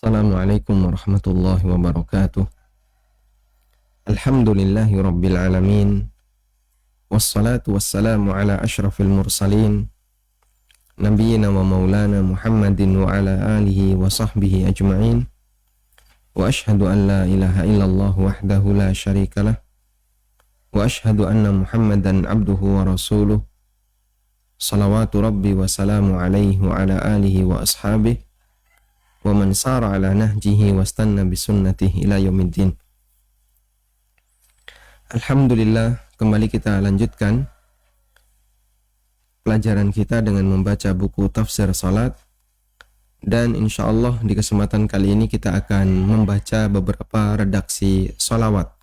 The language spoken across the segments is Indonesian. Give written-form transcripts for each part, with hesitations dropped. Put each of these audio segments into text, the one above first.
Assalamualaikum warahmatullahi wabarakatuh. Alhamdulillahi rabbil alamin. Wassalatu wassalamu ala ashrafil mursalin. Nabiyyina wa maulana Muhammadin wa ala alihi wa sahbihi ajma'in. Wa ashhadu an la ilaha illallah wahdahu la syarikalah. Wa ashhadu anna Muhammadan abduhu wa rasuluh. Salawatu rabbi wa salamu alaihi wa ala alihi wa ashabihi. Wa man sara ala nahjihi wastanna bisunnatihi ila yaumiddin. Alhamdulillah, kembali kita lanjutkan pelajaran kita dengan membaca buku tafsir salat, dan insyaallah di kesempatan kali ini kita akan membaca beberapa redaksi salawat.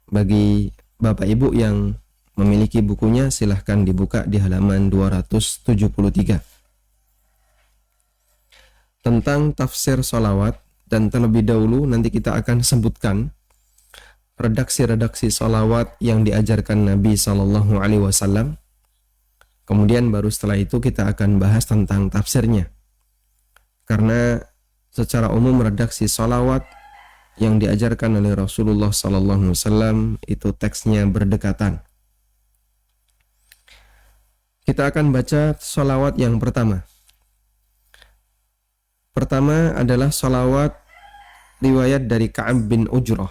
Bagi Bapak Ibu yang memiliki bukunya, silahkan dibuka di halaman 273. Tentang tafsir salawat, dan terlebih dahulu nanti kita akan sebutkan redaksi-redaksi salawat yang diajarkan Nabi SAW. Kemudian baru setelah itu kita akan bahas tentang tafsirnya. Karena secara umum redaksi salawat yang diajarkan oleh Rasulullah SAW itu teksnya berdekatan. Kita akan baca salawat yang pertama. Pertama adalah salawat riwayat dari Ka'ab bin Ujrah.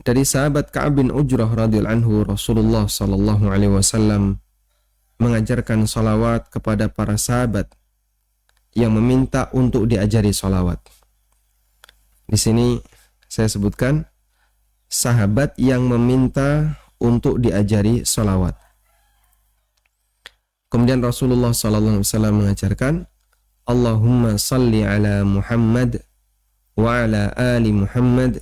Dari sahabat Ka'ab bin Ujrah radhiyallahu anhu, Rasulullah sallallahu alaihi wasallam mengajarkan salawat kepada para sahabat yang meminta untuk diajari salawat. Di sini saya sebutkan sahabat yang meminta untuk diajari salawat. Kemudian Rasulullah sallallahu alaihi wasallam mengajarkan, Allahumma salli ala Muhammad wa ala ali Muhammad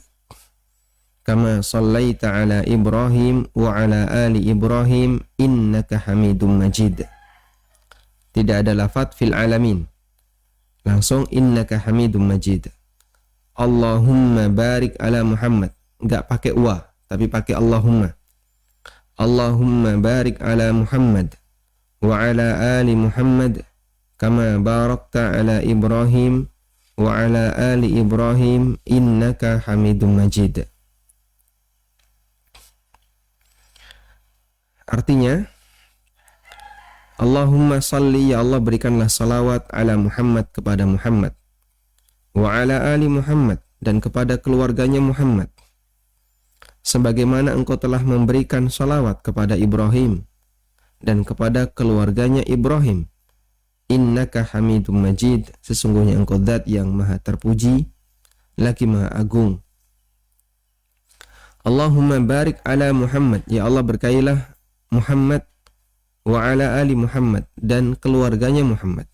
kama sallaita ala Ibrahim wa ala ali Ibrahim innaka Hamidum Majid. Tidak ada lafaz fil alamin, langsung innaka Hamidum Majid. Allahumma barik ala Muhammad, enggak pakai wa tapi pakai Allahumma. Allahumma barik ala Muhammad wa ala ali Muhammad kama barakta ala Ibrahim wa ala ali Ibrahim innaka Hamidum Majid. Artinya, Allahumma salli, ya Allah berikanlah salawat ala Muhammad, kepada Muhammad, wa ala ali Muhammad, dan kepada keluarganya Muhammad, sebagaimana engkau telah memberikan salawat kepada Ibrahim dan kepada keluarganya Ibrahim. Innaka Hamidum Majid, sesungguhnya engkau zat yang maha terpuji lagi maha agung. Allahumma barik ala Muhammad, ya Allah berkailah Muhammad wa ala ali Muhammad, dan keluarganya Muhammad.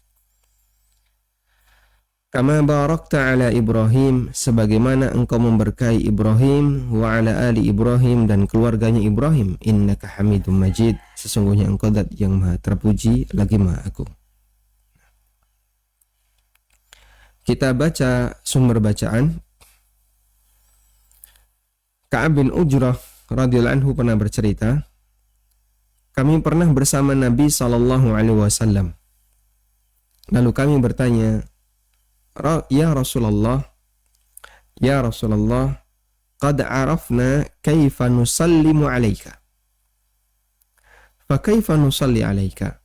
Kama barakta ala Ibrahim, sebagaimana engkau memberkahi Ibrahim, wa ala ali Ibrahim, dan keluarganya Ibrahim. Innaka Hamidum Majid, sesungguhnya engkau zat yang maha terpuji lagi maha agung. Kita baca sumber bacaan. Ka'ab bin Ujrah radhiyallahu anhu pernah bercerita, kami pernah bersama Nabi sallallahu alaihi wasallam. Lalu kami bertanya, ya Rasulullah, qad arafna kaifa nusallimu alaika. Fa kaifa nusalli alaika?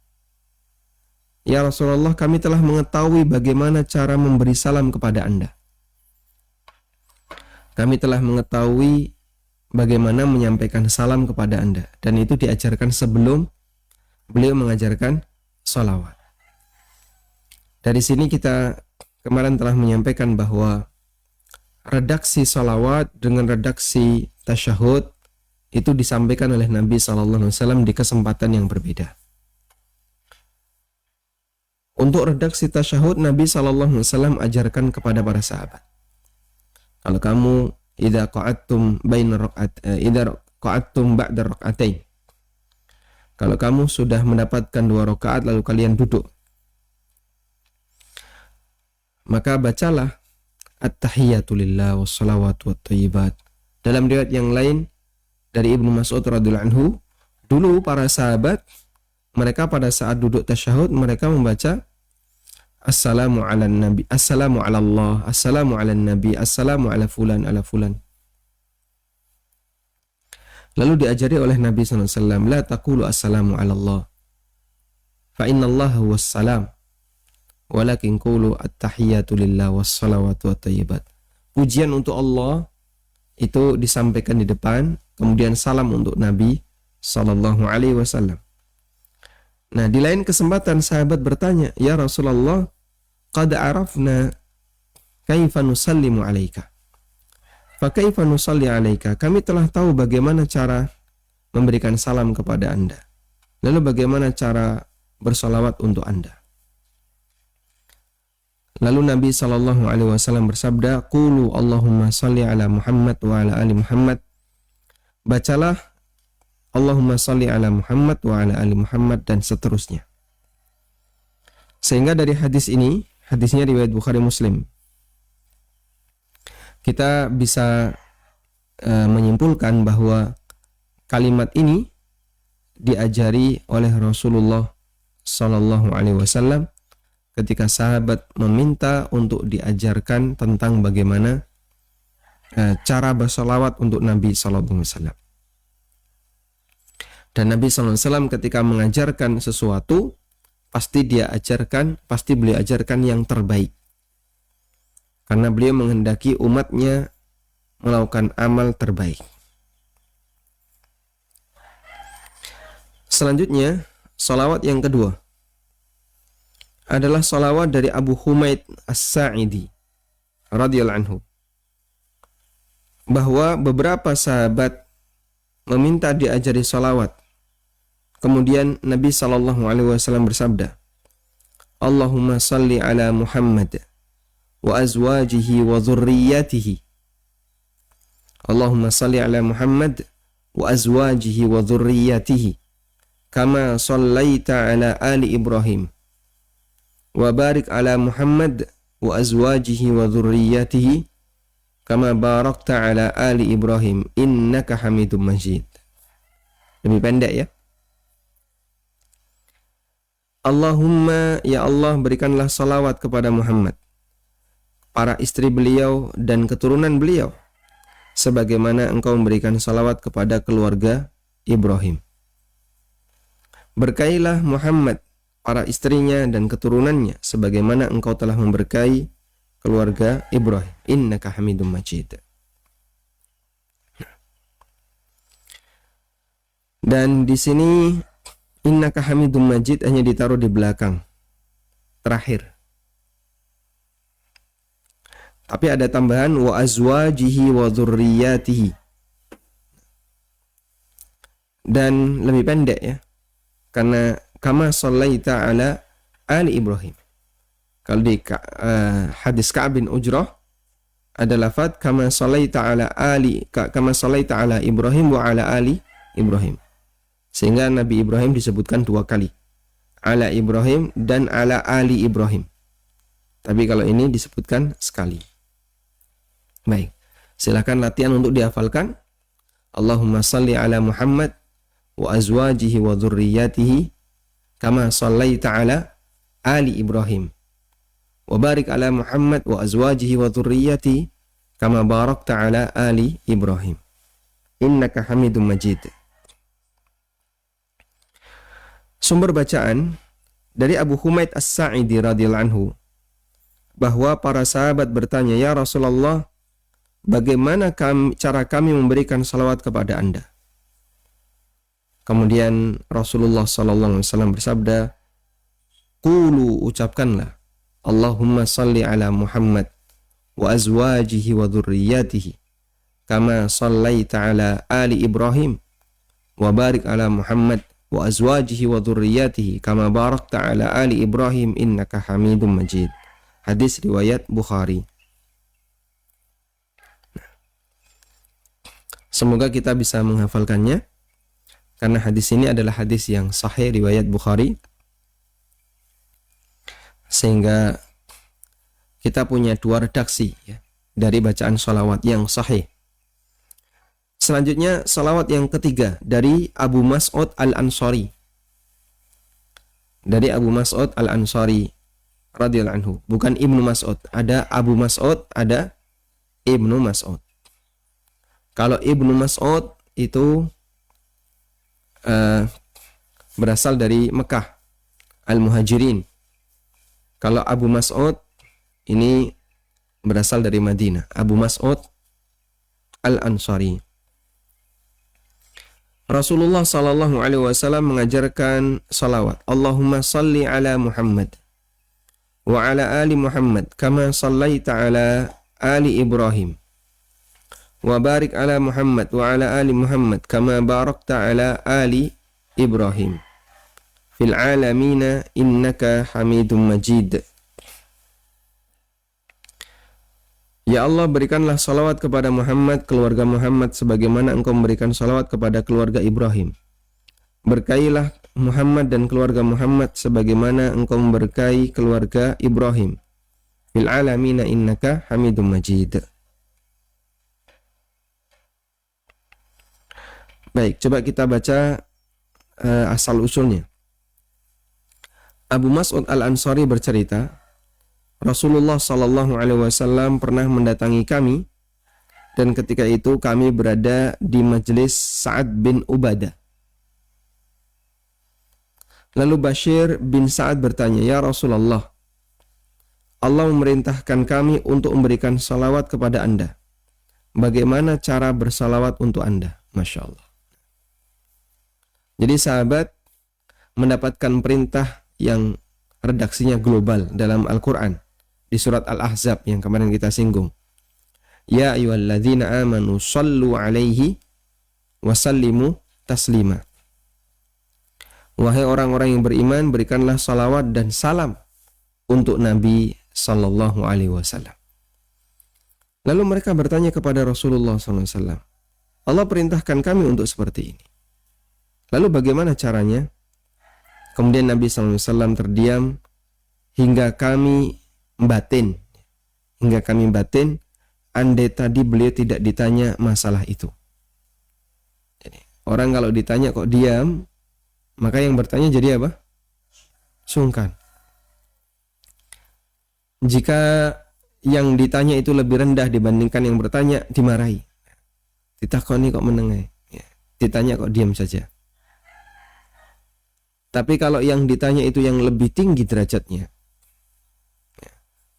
Ya Rasulullah, kami telah mengetahui bagaimana cara memberi salam kepada Anda. Kami telah mengetahui bagaimana menyampaikan salam kepada Anda. Dan itu diajarkan sebelum beliau mengajarkan salawat. Dari sini kita kemarin telah menyampaikan bahwa redaksi salawat dengan redaksi tasyahud itu disampaikan oleh Nabi SAW di kesempatan yang berbeda. Untuk redaksi tasyahud, Nabi SAW ajarkan kepada para sahabat. Kalau kamu idza qa'adtum ba'da rak'atain, kalau kamu sudah mendapatkan 2 rakaat lalu kalian duduk, maka bacalah at-tahiyyatu lillah wassalawatu wattayyibat. Dalam riwayat yang lain dari Ibnu Mas'ud radhiyallahu anhu, dulu para sahabat mereka pada saat duduk tasyahud mereka membaca assalamu ala nabi, assalamu ala Allah, assalamu ala nabi, assalamu ala fulan ala fulan. Lalu diajari oleh Nabi SAW, la taqulu assalamu ala Allah, fa inna Allah huwas salam, walakin qulu at-tahiyyatu lillah was-salawatu wat-thayyibat. Pujian untuk Allah itu disampaikan di depan, kemudian salam untuk Nabi sallallahu alaihi wasallam. Nah, di lain kesempatan sahabat bertanya, "Ya Rasulullah, qad arafna kaifa nusallimu alaika. Fa kaifa nusalli alaika?" Kami telah tahu bagaimana cara memberikan salam kepada Anda. Lalu bagaimana cara bersolawat untuk Anda? Lalu Nabi sallallahu alaihi wasallam bersabda, "Qulu Allahumma salli ala Muhammad wa ala ali Muhammad." Bacalah Allahumma salli ala Muhammad wa ala ali Muhammad dan seterusnya. Sehingga dari hadis ini, hadisnya riwayat Bukhari Muslim, kita bisa menyimpulkan bahwa kalimat ini diajari oleh Rasulullah sallallahu alaihi wasallam ketika sahabat meminta untuk diajarkan tentang bagaimana cara bersolawat untuk Nabi sallallahu alaihi wasallam. Dan Nabi sallallahu alaihi wasallam ketika mengajarkan sesuatu, pasti beliau ajarkan yang terbaik. Karena beliau menghendaki umatnya melakukan amal terbaik. Selanjutnya, salawat yang kedua adalah salawat dari Abu Humaid As-Sa'idi radhiyallahu anhu, bahwa beberapa sahabat meminta diajari salawat. Kemudian Nabi SAW bersabda, Allahumma salli ala Muhammad wa azwajihi wa dhurriyyatihi. Allahumma salli ala Muhammad wa azwajihi wa dhurriyyatihi kama sallaita ala ali Ibrahim. Wa barik ala Muhammad wa azwajihi wa dhurriyyatihi kama barakta ala ali Ibrahim innaka Hamidum Majid. Lebih pendek ya. Allahumma, ya Allah, berikanlah salawat kepada Muhammad, para istri beliau dan keturunan beliau, sebagaimana engkau memberikan salawat kepada keluarga Ibrahim. Berkailah Muhammad, para istrinya dan keturunannya, sebagaimana engkau telah memberkahi keluarga Ibrahim. Innaka Hamidum Majid. Dan di sini Innaka Hamidum Majid hanya ditaruh di belakang, terakhir. Tapi ada tambahan wa azwajihi wa dzurriyyatihi. Dan lebih pendek ya. Karena kama shallaita ala ali Ibrahim. Kalau di hadis Ka'ab bin Ujrah ada lafaz kama shallaita ala Ibrahim wa ala ali Ibrahim. Sehingga Nabi Ibrahim disebutkan 2 kali. Ala Ibrahim dan ala ali Ibrahim. Tapi kalau ini disebutkan sekali. Baik. Silakan latihan untuk dihafalkan. Allahumma salli ala Muhammad wa azwajihi wa dzurriyyatihi kama shallaita ala ali Ibrahim. Wa barik ala Muhammad wa azwajihi wa dzurriyyatihi kama barakta ala ali Ibrahim. Innaka Hamidum Majid. Sumber bacaan dari Abu Humaid As-Sa'idi radhiyallahu anhu, bahwa para sahabat bertanya, "Ya Rasulullah, bagaimana cara kami memberikan salawat kepada Anda?" Kemudian Rasulullah sallallahu alaihi wasallam bersabda, "Qulu, ucapkanlah, Allahumma salli ala Muhammad wa azwajihi wa dzurriyyatihi kama sallaita ala ali Ibrahim wa barik ala Muhammad wa azwajihi wa dzurriyyatihi kama barakta ala ali Ibrahim innaka Hamidum Majid." Hadis riwayat Bukhari. Semoga kita bisa menghafalkannya, karena hadis ini adalah hadis yang sahih riwayat Bukhari, sehingga kita punya 2 redaksi ya, dari bacaan salawat yang sahih. Selanjutnya salawat yang ketiga dari Abu Mas'ud Al-Ansari. Dari Abu Mas'ud Al-Ansari radhiyallahu anhu, bukan Ibnu Mas'ud. Ada Abu Mas'ud, ada Ibnu Mas'ud. Kalau Ibnu Mas'ud itu berasal dari Mekah, Al-Muhajirin. Kalau Abu Mas'ud ini berasal dari Madinah, Abu Mas'ud Al-Ansari. Rasulullah sallallahu alaihi wasallam mengajarkan salawat. Allahumma salli ala Muhammad wa ala ali Muhammad kama sallaita ala ali Ibrahim. Wa barik ala Muhammad wa ala ali Muhammad kama barakta ala ali Ibrahim. Fil alamina innaka Hamidum Majid. Ya Allah, berikanlah salawat kepada Muhammad, keluarga Muhammad, sebagaimana Engkau memberikan salawat kepada keluarga Ibrahim. Berkailah Muhammad dan keluarga Muhammad, sebagaimana Engkau memberkahi keluarga Ibrahim. Fil alamina innaka Hamidum Majid. Baik, coba kita baca asal-usulnya. Abu Mas'ud Al-Ansari bercerita, Rasulullah Sallallahu Alaihi Wasallam pernah mendatangi kami, dan ketika itu kami berada di majelis Sa'ad bin Ubadah. Lalu Bashir bin Sa'ad bertanya, Ya Rasulullah, Allah memerintahkan kami untuk memberikan salawat kepada Anda. Bagaimana cara bersalawat untuk Anda? Masya Allah. Jadi sahabat mendapatkan perintah yang redaksinya global dalam Al-Quran. Di surat Al-Ahzab yang kemarin kita singgung. Ya ayyuhalladzina amanu sallu alaihi wasallimu taslima. Wahai orang-orang yang beriman, berikanlah salawat dan salam untuk Nabi sallallahu alaihi wasallam. Lalu mereka bertanya kepada Rasulullah sallallahu alaihi wasallam, Allah perintahkan kami untuk seperti ini. Lalu bagaimana caranya? Kemudian Nabi sallallahu alaihi wasallam terdiam hingga kami batin, andai tadi beliau tidak ditanya masalah itu. Jadi, orang kalau ditanya kok diam, maka yang bertanya jadi apa? Sungkan. Jika yang ditanya itu lebih rendah dibandingkan yang bertanya, dimarahi. Ditakoni kok menengai, ditanya kok diam saja. Tapi kalau yang ditanya itu yang lebih tinggi derajatnya,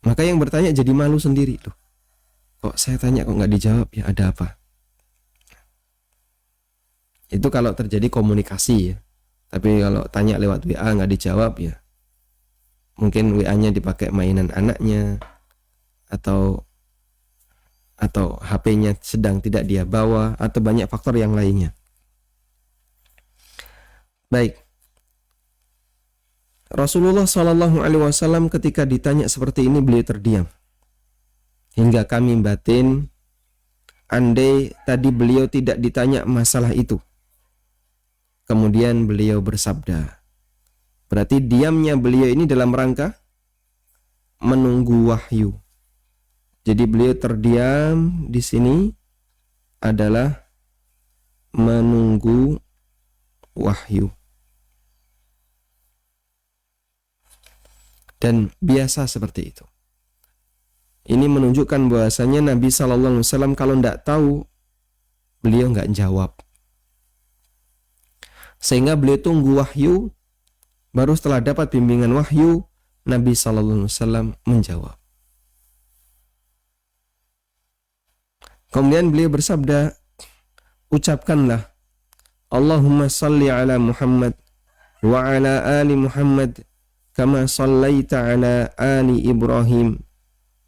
maka yang bertanya jadi malu sendiri. Loh, kok saya tanya kok nggak dijawab, ya ada apa? Itu kalau terjadi komunikasi ya. Tapi kalau tanya lewat WA nggak dijawab ya, mungkin WA-nya dipakai mainan anaknya, atau HP-nya sedang tidak dia bawa, atau banyak faktor yang lainnya. Baik. Rasulullah Shallallahu Alaihi Wasallam ketika ditanya seperti ini beliau terdiam hingga kami batin, andai tadi beliau tidak ditanya masalah itu. Kemudian beliau bersabda, berarti diamnya beliau ini dalam rangka menunggu wahyu. Jadi beliau terdiam di sini adalah menunggu wahyu. Dan biasa seperti itu. Ini menunjukkan bahwasanya Nabi Sallallahu Alaihi Wasallam kalau tidak tahu, beliau nggak jawab. Sehingga beliau tunggu wahyu, baru setelah dapat bimbingan wahyu, Nabi Sallallahu Alaihi Wasallam menjawab. Kemudian beliau bersabda, ucapkanlah, Allahumma salli ala Muhammad wa ala ali Muhammad kama sallaita ala ali Ibrahim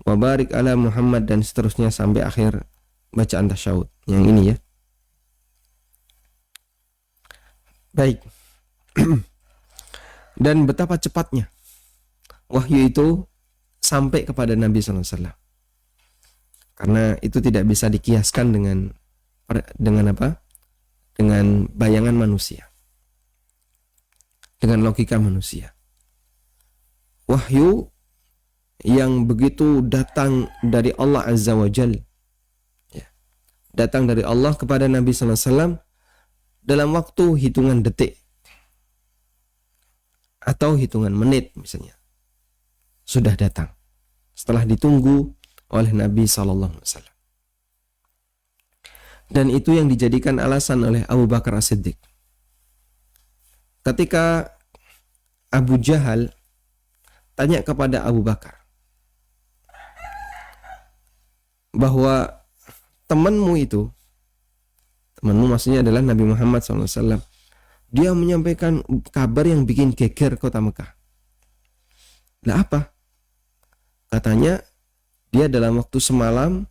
wa barik ala Muhammad, dan seterusnya sampai akhir bacaan tasyahud yang ini ya. Baik. Dan betapa cepatnya wahyu itu sampai kepada Nabi sallallahu alaihi wasallam. Karena itu tidak bisa dikiaskan dengan apa? Dengan bayangan manusia. Dengan logika manusia. Wahyu yang begitu datang dari Allah Azza wa Jal, ya, datang dari Allah kepada Nabi sallallahu alaihi wasallam dalam waktu hitungan detik atau hitungan menit misalnya. sudah datang setelah ditunggu oleh Nabi SAW. Dan itu yang dijadikan alasan oleh Abu Bakar As-Siddiq. Ketika Abu Jahal tanya kepada Abu Bakar bahwa temanmu maksudnya adalah Nabi Muhammad SAW, dia menyampaikan kabar yang bikin geger kota Mekah. Nah apa? Katanya dia dalam waktu semalam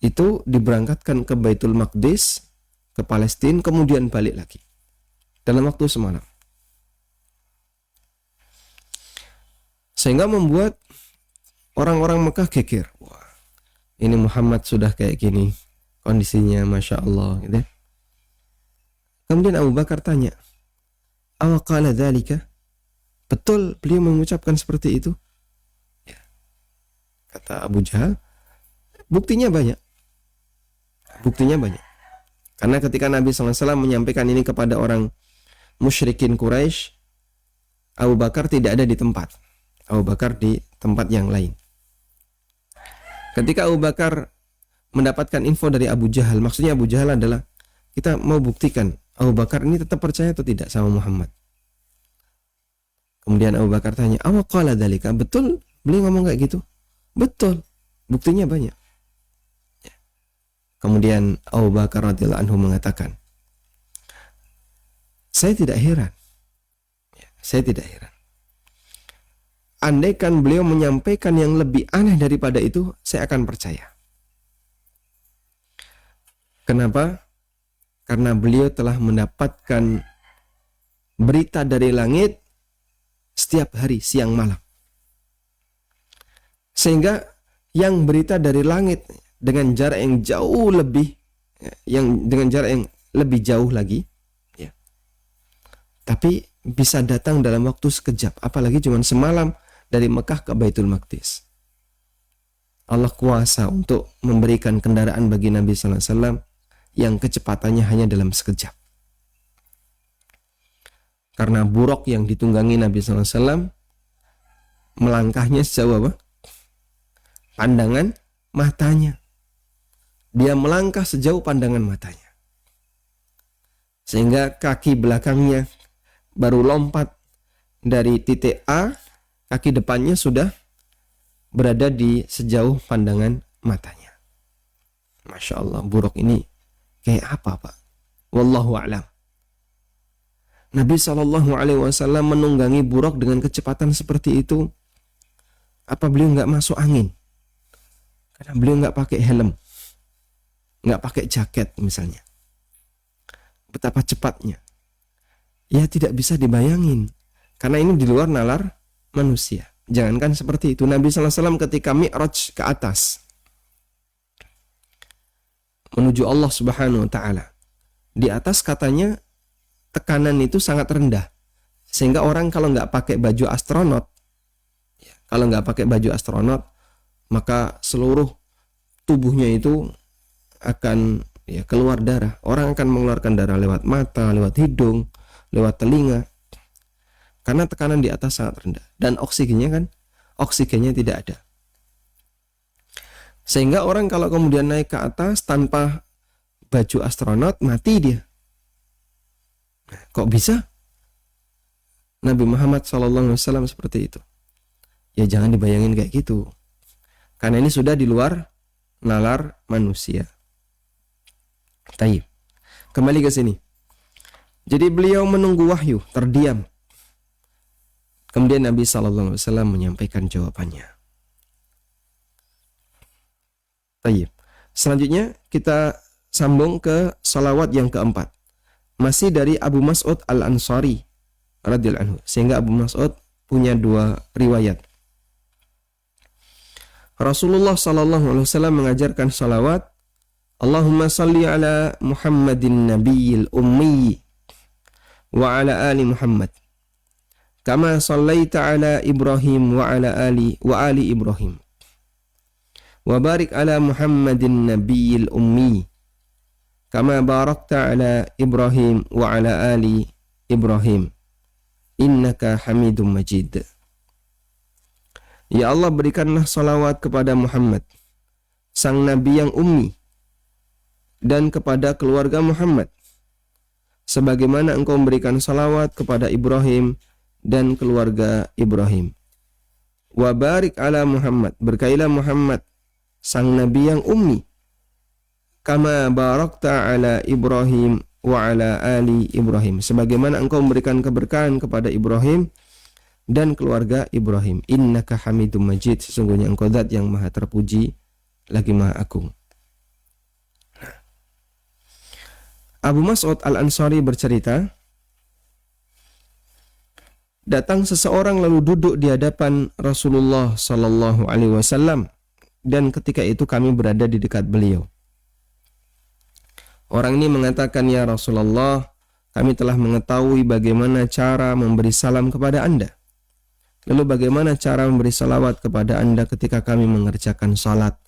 itu diberangkatkan ke Baitul Maqdis, ke Palestina, kemudian balik lagi dalam waktu semalam. Sehingga membuat orang-orang Mekah geger. Wah, ini Muhammad sudah kayak gini kondisinya, Masya Allah gitu. Kemudian Abu Bakar tanya, awaqala dzalika? Betul beliau mengucapkan seperti itu? Ya. Kata Abu Jahal, buktinya banyak. Karena ketika Nabi SAW menyampaikan ini kepada orang musyrikin Quraisy, Abu Bakar tidak ada di tempat. Abu Bakar di tempat yang lain. Ketika Abu Bakar mendapatkan info dari Abu Jahal, maksudnya Abu Jahal adalah, kita mau buktikan Abu Bakar ini tetap percaya atau tidak sama Muhammad. Kemudian Abu Bakar tanya, awaqala dzalika? Betul beliau ngomong kayak gitu? Betul, buktinya banyak. Kemudian Abu Bakar radhiyallahu anhu mengatakan, saya tidak heran. Andaikan beliau menyampaikan yang lebih aneh daripada itu, saya akan percaya. Kenapa? Karena beliau telah mendapatkan berita dari langit setiap hari siang malam. Sehingga yang berita dari langit dengan jarak yang jauh lebih, dengan jarak yang lebih jauh lagi, ya. Tapi bisa datang dalam waktu sekejap, apalagi cuma semalam dari Mekah ke Baitul Maqdis. Allah kuasa untuk memberikan kendaraan bagi Nabi SAW yang kecepatannya hanya dalam sekejap. Karena buruk yang ditunggangi Nabi SAW melangkahnya sejauh apa? Pandangan matanya. Dia melangkah sejauh pandangan matanya. Sehingga kaki belakangnya baru lompat dari titik A, kaki depannya sudah berada di sejauh pandangan matanya. Masya Allah, buruk ini kayak apa, Pak? Wallahu a'lam. Nabi SAW menunggangi buruk dengan kecepatan seperti itu. Apa beliau nggak masuk angin? Karena beliau nggak pakai helm, nggak pakai jaket misalnya. Betapa cepatnya. Ya tidak bisa dibayangin. Karena ini di luar nalar manusia. Jangankan seperti itu. Nabi SAW ketika Mi'raj ke atas menuju Allah Subhanahu wa Ta'ala, di atas katanya tekanan itu sangat rendah, sehingga orang kalau nggak pakai baju astronot, maka seluruh tubuhnya itu akan keluar darah. Orang akan mengeluarkan darah lewat mata, lewat hidung, lewat telinga, karena tekanan di atas sangat rendah. Dan oksigennya tidak ada. Sehingga orang kalau kemudian naik ke atas tanpa baju astronot, mati dia. Nah, kok bisa? Nabi Muhammad SAW seperti itu. Ya jangan dibayangin kayak gitu. Karena ini sudah di luar nalar manusia. Taib. Kembali ke sini. Jadi beliau menunggu wahyu, terdiam. Kemudian Nabi SAW menyampaikan jawabannya. Taib. Selanjutnya kita sambung ke salawat yang keempat. Masih dari Abu Mas'ud Al-Ansari radhiyallahu anhu. Sehingga Abu Mas'ud punya dua riwayat. Rasulullah SAW mengajarkan salawat, Allahumma salli ala Muhammadin nabiyil ummi wa ala ali Muhammad kama sallaita ala Ibrahim wa ali Ibrahim wa barik ala Muhammadin nabiyil ummi kama barakta ala Ibrahim wa ala ali Ibrahim innaka Hamidum Majid. Ya Allah, berikanlah salawat kepada Muhammad, sang Nabi yang ummi, dan kepada keluarga Muhammad, sebagaimana engkau memberikan salawat kepada Ibrahim dan keluarga Ibrahim. Wa barik ala Muhammad, berkailah Muhammad, sang Nabi yang ummi, kama barakta ala Ibrahim wa ala ali Ibrahim, sebagaimana engkau memberikan keberkahan kepada Ibrahim dan keluarga Ibrahim. Innaka Hamidum Majid, sesungguhnya engkau zat yang maha terpuji lagi maha agung. Abu Mas'ud Al-Ansari bercerita, datang seseorang lalu duduk di hadapan Rasulullah sallallahu alaihi wasallam, dan ketika itu kami berada di dekat beliau. Orang ini mengatakan, ya Rasulullah, kami telah mengetahui bagaimana cara memberi salam kepada Anda. Lalu bagaimana cara memberi salawat kepada Anda ketika kami mengerjakan salat?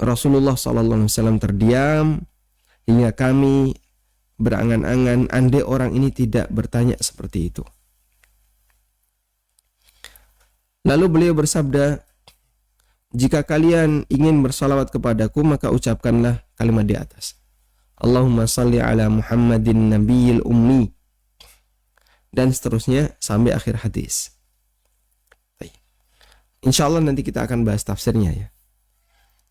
Rasulullah SAW terdiam hingga kami berangan-angan andai orang ini tidak bertanya seperti itu. Lalu beliau bersabda, jika kalian ingin bersalawat kepadaku, maka ucapkanlah kalimat di atas. Allahumma salli ala Muhammadin nabiyil ummi, dan seterusnya sampai akhir hadis. Insya Allah nanti kita akan bahas tafsirnya ya.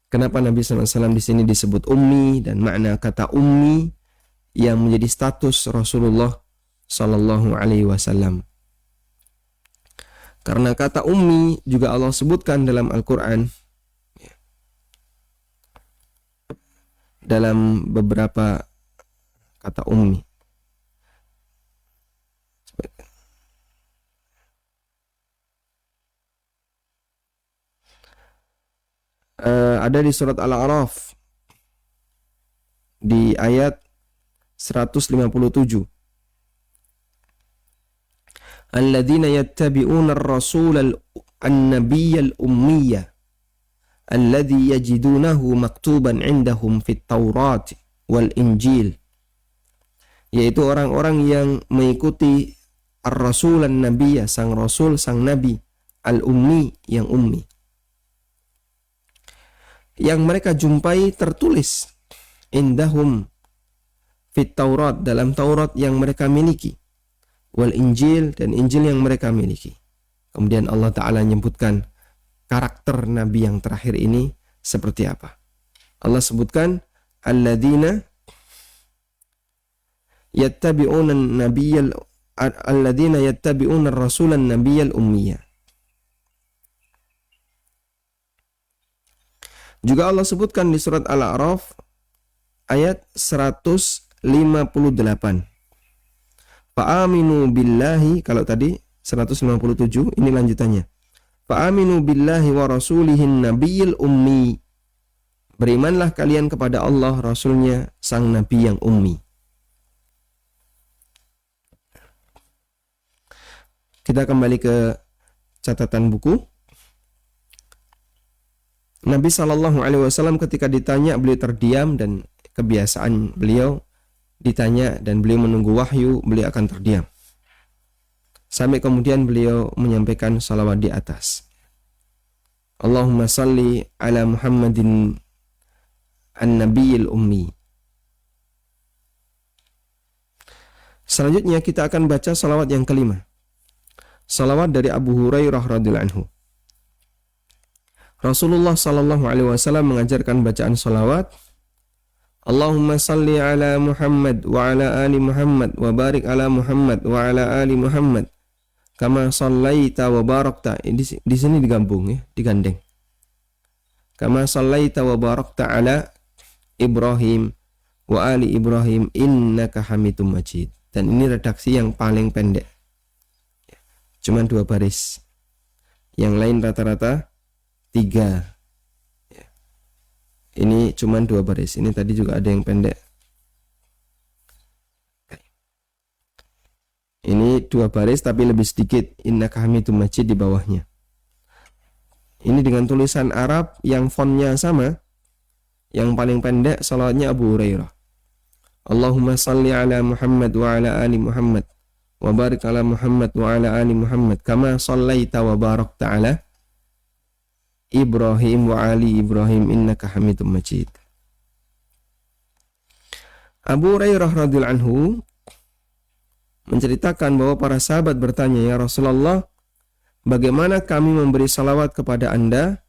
Kenapa Nabi SAW di sini disebut ummi dan makna kata ummi yang menjadi status Rasulullah Sallallahu Alaihi Wasallam. Karena kata ummi juga Allah sebutkan dalam Al-Quran dalam beberapa kata ummi. Ada di surat Al-A'raf di ayat 157. Alladzina yattabi'una ar-rasula an-nabiyyal ummiyya alladzi yajidunahu maktuban 'indahum fit Taurat wal Injil, yaitu orang-orang yang mengikuti ar-rasul an-nabiyya, sang rasul, sang nabi, al-ummi, yang ummi, yang mereka jumpai tertulis indahum fit Taurat, dalam Taurat yang mereka miliki, wal Injil, dan Injil yang mereka miliki. Kemudian Allah Ta'ala menyebutkan karakter Nabi yang terakhir ini seperti apa. Allah sebutkan alladzina yattabi'una an-nabiyyal alladzina yattabi'una ar-rasulan nabiyyal ummiyya. Juga Allah sebutkan di surat Al-A'raf ayat 158. Fa'aminu billahi, kalau tadi 157, ini lanjutannya. Fa'aminu billahi wa rasulihin nabiyil ummi. Berimanlah kalian kepada Allah, Rasulnya, sang Nabi yang ummi. Kita kembali ke catatan buku. Nabi SAW ketika ditanya, beliau terdiam, dan kebiasaan beliau ditanya dan beliau menunggu wahyu, beliau akan terdiam. Sampai kemudian beliau menyampaikan salawat di atas. Allahumma salli ala Muhammadin an-nabiyil ummi. Selanjutnya kita akan baca salawat yang kelima. Salawat dari Abu Hurairah radhiyallahu anhu. Rasulullah sallallahu alaihi wasallam mengajarkan bacaan salawat. Allahumma salli ala Muhammad wa ala ali Muhammad wa barik ala Muhammad wa ala ali Muhammad kama sallaita wa barakta. Di sini digabung ya, digandeng. Kama sallaita wa barakta ala Ibrahim wa ali Ibrahim innaka Hamidum Majid. Dan ini redaksi yang paling pendek. Cuman 2 baris. Yang lain rata-rata 3. Ini cuman 2 baris. Ini tadi juga ada yang pendek. Ini 2 baris tapi lebih sedikit. Innaka Hamidum Majid di bawahnya. Ini dengan tulisan Arab yang fontnya sama. Yang paling pendek salawatnya Abu Hurairah. Allahumma salli ala Muhammad wa ala ali Muhammad wa barik ala Muhammad wa ala ali Muhammad kama shallaita wa barakta ala Ibrahim wa ali Ibrahim innaka Hamidum Majid. Abu Hurairah radhiyallahu anhu menceritakan bahwa para sahabat bertanya, "Ya Rasulullah, bagaimana kami memberi salawat kepada Anda?"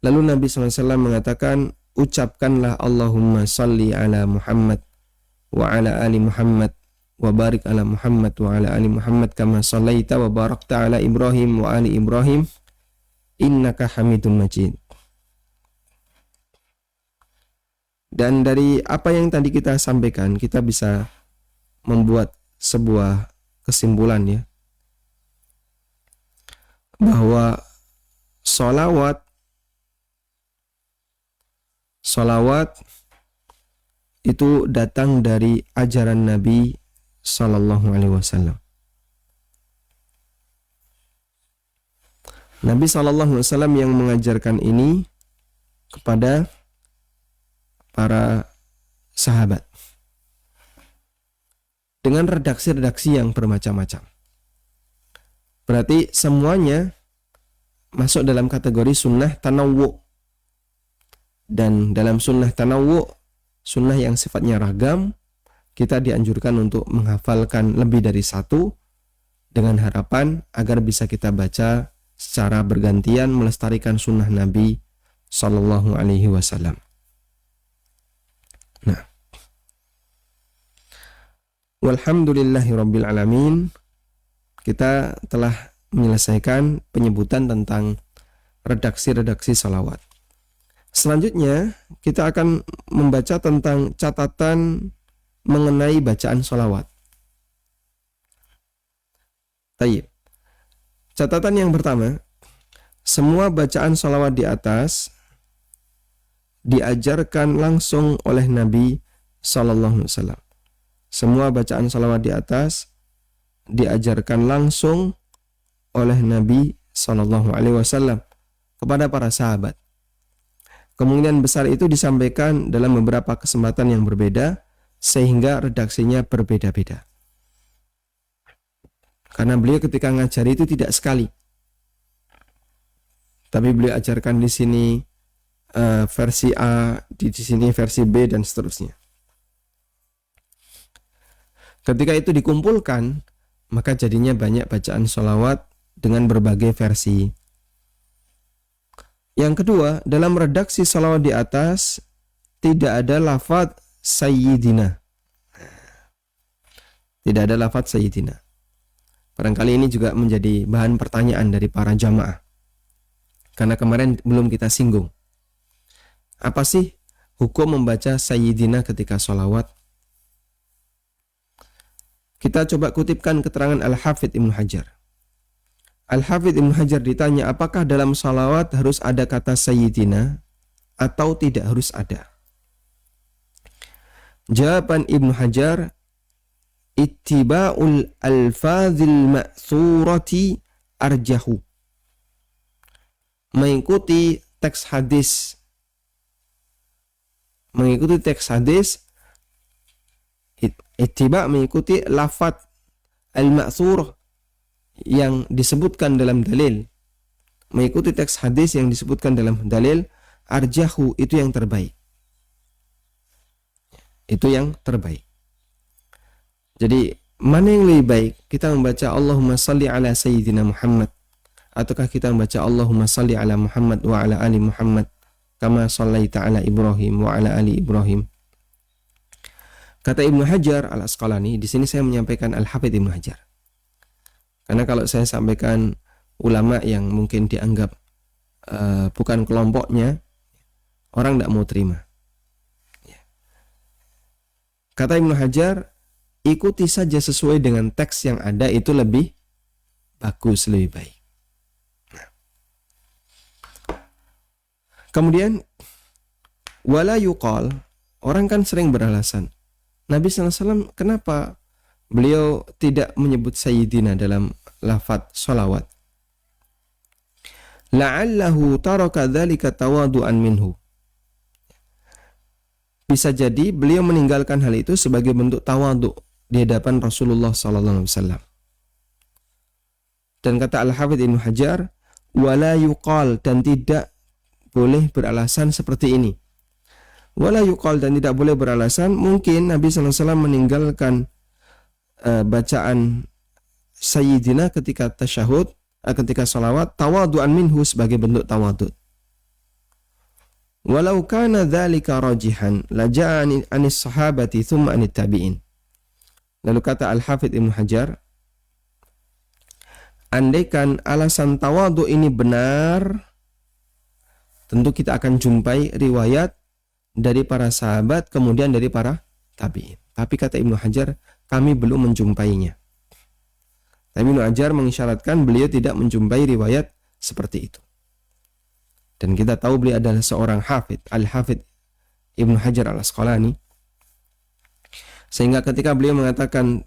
Lalu Nabi SAW mengatakan, "Ucapkanlah Allahumma salli ala Muhammad wa ala ali Muhammad wa barik ala Muhammad wa ala ali Muhammad kama sallaita wa barakta ala Ibrahim wa ali Ibrahim innaka Hamidum Majid." Dan dari apa yang tadi kita sampaikan, kita bisa membuat sebuah kesimpulan ya, bahwa sholawat itu datang dari ajaran Nabi Sallallahu Alaihi Wasallam. Nabi Sallallahu Alaihi Wasallam yang mengajarkan ini kepada para sahabat dengan redaksi-redaksi yang bermacam-macam. Berarti semuanya masuk dalam kategori sunnah tanawwu. Dan dalam sunnah tanawwu, sunnah yang sifatnya ragam, kita dianjurkan untuk menghafalkan lebih dari satu dengan harapan agar bisa kita baca secara bergantian melestarikan sunnah Nabi Sallallahu Alaihi Wasallam. Nah, walhamdulillahirabbil alamin, kita telah menyelesaikan penyebutan tentang redaksi-redaksi salawat. Selanjutnya kita akan membaca tentang catatan mengenai bacaan salawat. Baik. Catatan yang pertama, semua bacaan salawat di atas diajarkan langsung oleh Nabi Sallallahu Alaihi Wasallam. Semua bacaan salawat di atas diajarkan langsung oleh Nabi Sallallahu Alaihi Wasallam kepada para sahabat. Kemungkinan besar itu disampaikan dalam beberapa kesempatan yang berbeda sehingga redaksinya berbeda-beda. Karena beliau ketika ngajari itu tidak sekali, tapi beliau ajarkan di sini versi A, di sini versi B, dan seterusnya. Ketika itu dikumpulkan, maka jadinya banyak bacaan sholawat dengan berbagai versi. Yang kedua, dalam redaksi sholawat di atas tidak ada lafadz sayyidina. Tidak ada lafadz sayyidina. Barangkali ini juga menjadi bahan pertanyaan dari para jamaah, karena kemarin belum kita singgung. Apa sih hukum membaca sayyidina ketika sholawat? Kita coba kutipkan keterangan Al-Hafidz Ibnu Hajar. Al-Hafidz Ibnu Hajar ditanya, apakah dalam sholawat harus ada kata sayyidina atau tidak harus ada? Jawaban Ibnu Hajar, ittiba'ul alfazil ma'thurati arjahu. Mengikuti teks hadis ittiba, mengikuti lafaz al-ma'thur yang disebutkan dalam dalil, mengikuti teks hadis yang disebutkan dalam dalil, arjahu, itu yang terbaik. Itu yang terbaik. Jadi mana yang lebih baik? Kita membaca Allahumma salli ala sayyidina Muhammad, ataukah kita membaca Allahumma salli ala Muhammad wa ala ali Muhammad kama shallaita ala Ibrahim wa ala ali Ibrahim? Kata Ibnu Hajar Al-Asqalani, di sini saya menyampaikan Al-Hafidz Ibnu Hajar. Karena kalau saya sampaikan ulama yang mungkin dianggap bukan kelompoknya, orang tidak mau terima. Kata Ibnu Hajar, ikuti saja sesuai dengan teks yang ada, itu lebih bagus, lebih baik. Nah. Kemudian wala yuqal, orang kan sering beralasan, Nabi SAW kenapa beliau tidak menyebut sayyidina dalam lafaz sholawat? La'allahu taraka dzalika tawadu'an minhu. Bisa jadi beliau meninggalkan hal itu sebagai bentuk tawadhu di hadapan Rasulullah sallallahu alaihi wasallam. Dan kata Al-Hafidz Ibnu Hajar, wala yuqal, dan tidak boleh beralasan seperti ini. Wala yuqal, dan tidak boleh beralasan mungkin Nabi sallallahu alaihi wasallam meninggalkan bacaan Sayyidina ketika tasyahud, ketika salawat, tawadu'an minhu, sebagai bentuk tawadhu. Walau kana dzalika rajihan la ja'a anis sahabati thumma anit tabi'in. Lalu kata Al-Hafidz Ibnu Hajar, andaikan alasan tawadhu ini benar, tentu kita akan jumpai riwayat dari para sahabat, kemudian dari para tabi'in. Tapi kata Ibnu Hajar, kami belum menjumpainya. Tapi Ibnu Hajar mengisyaratkan beliau tidak menjumpai riwayat seperti itu. Dan kita tahu beliau adalah seorang hafidz, Al-Hafidz Ibnu Hajar Al-Asqalani. Sehingga ketika beliau mengatakan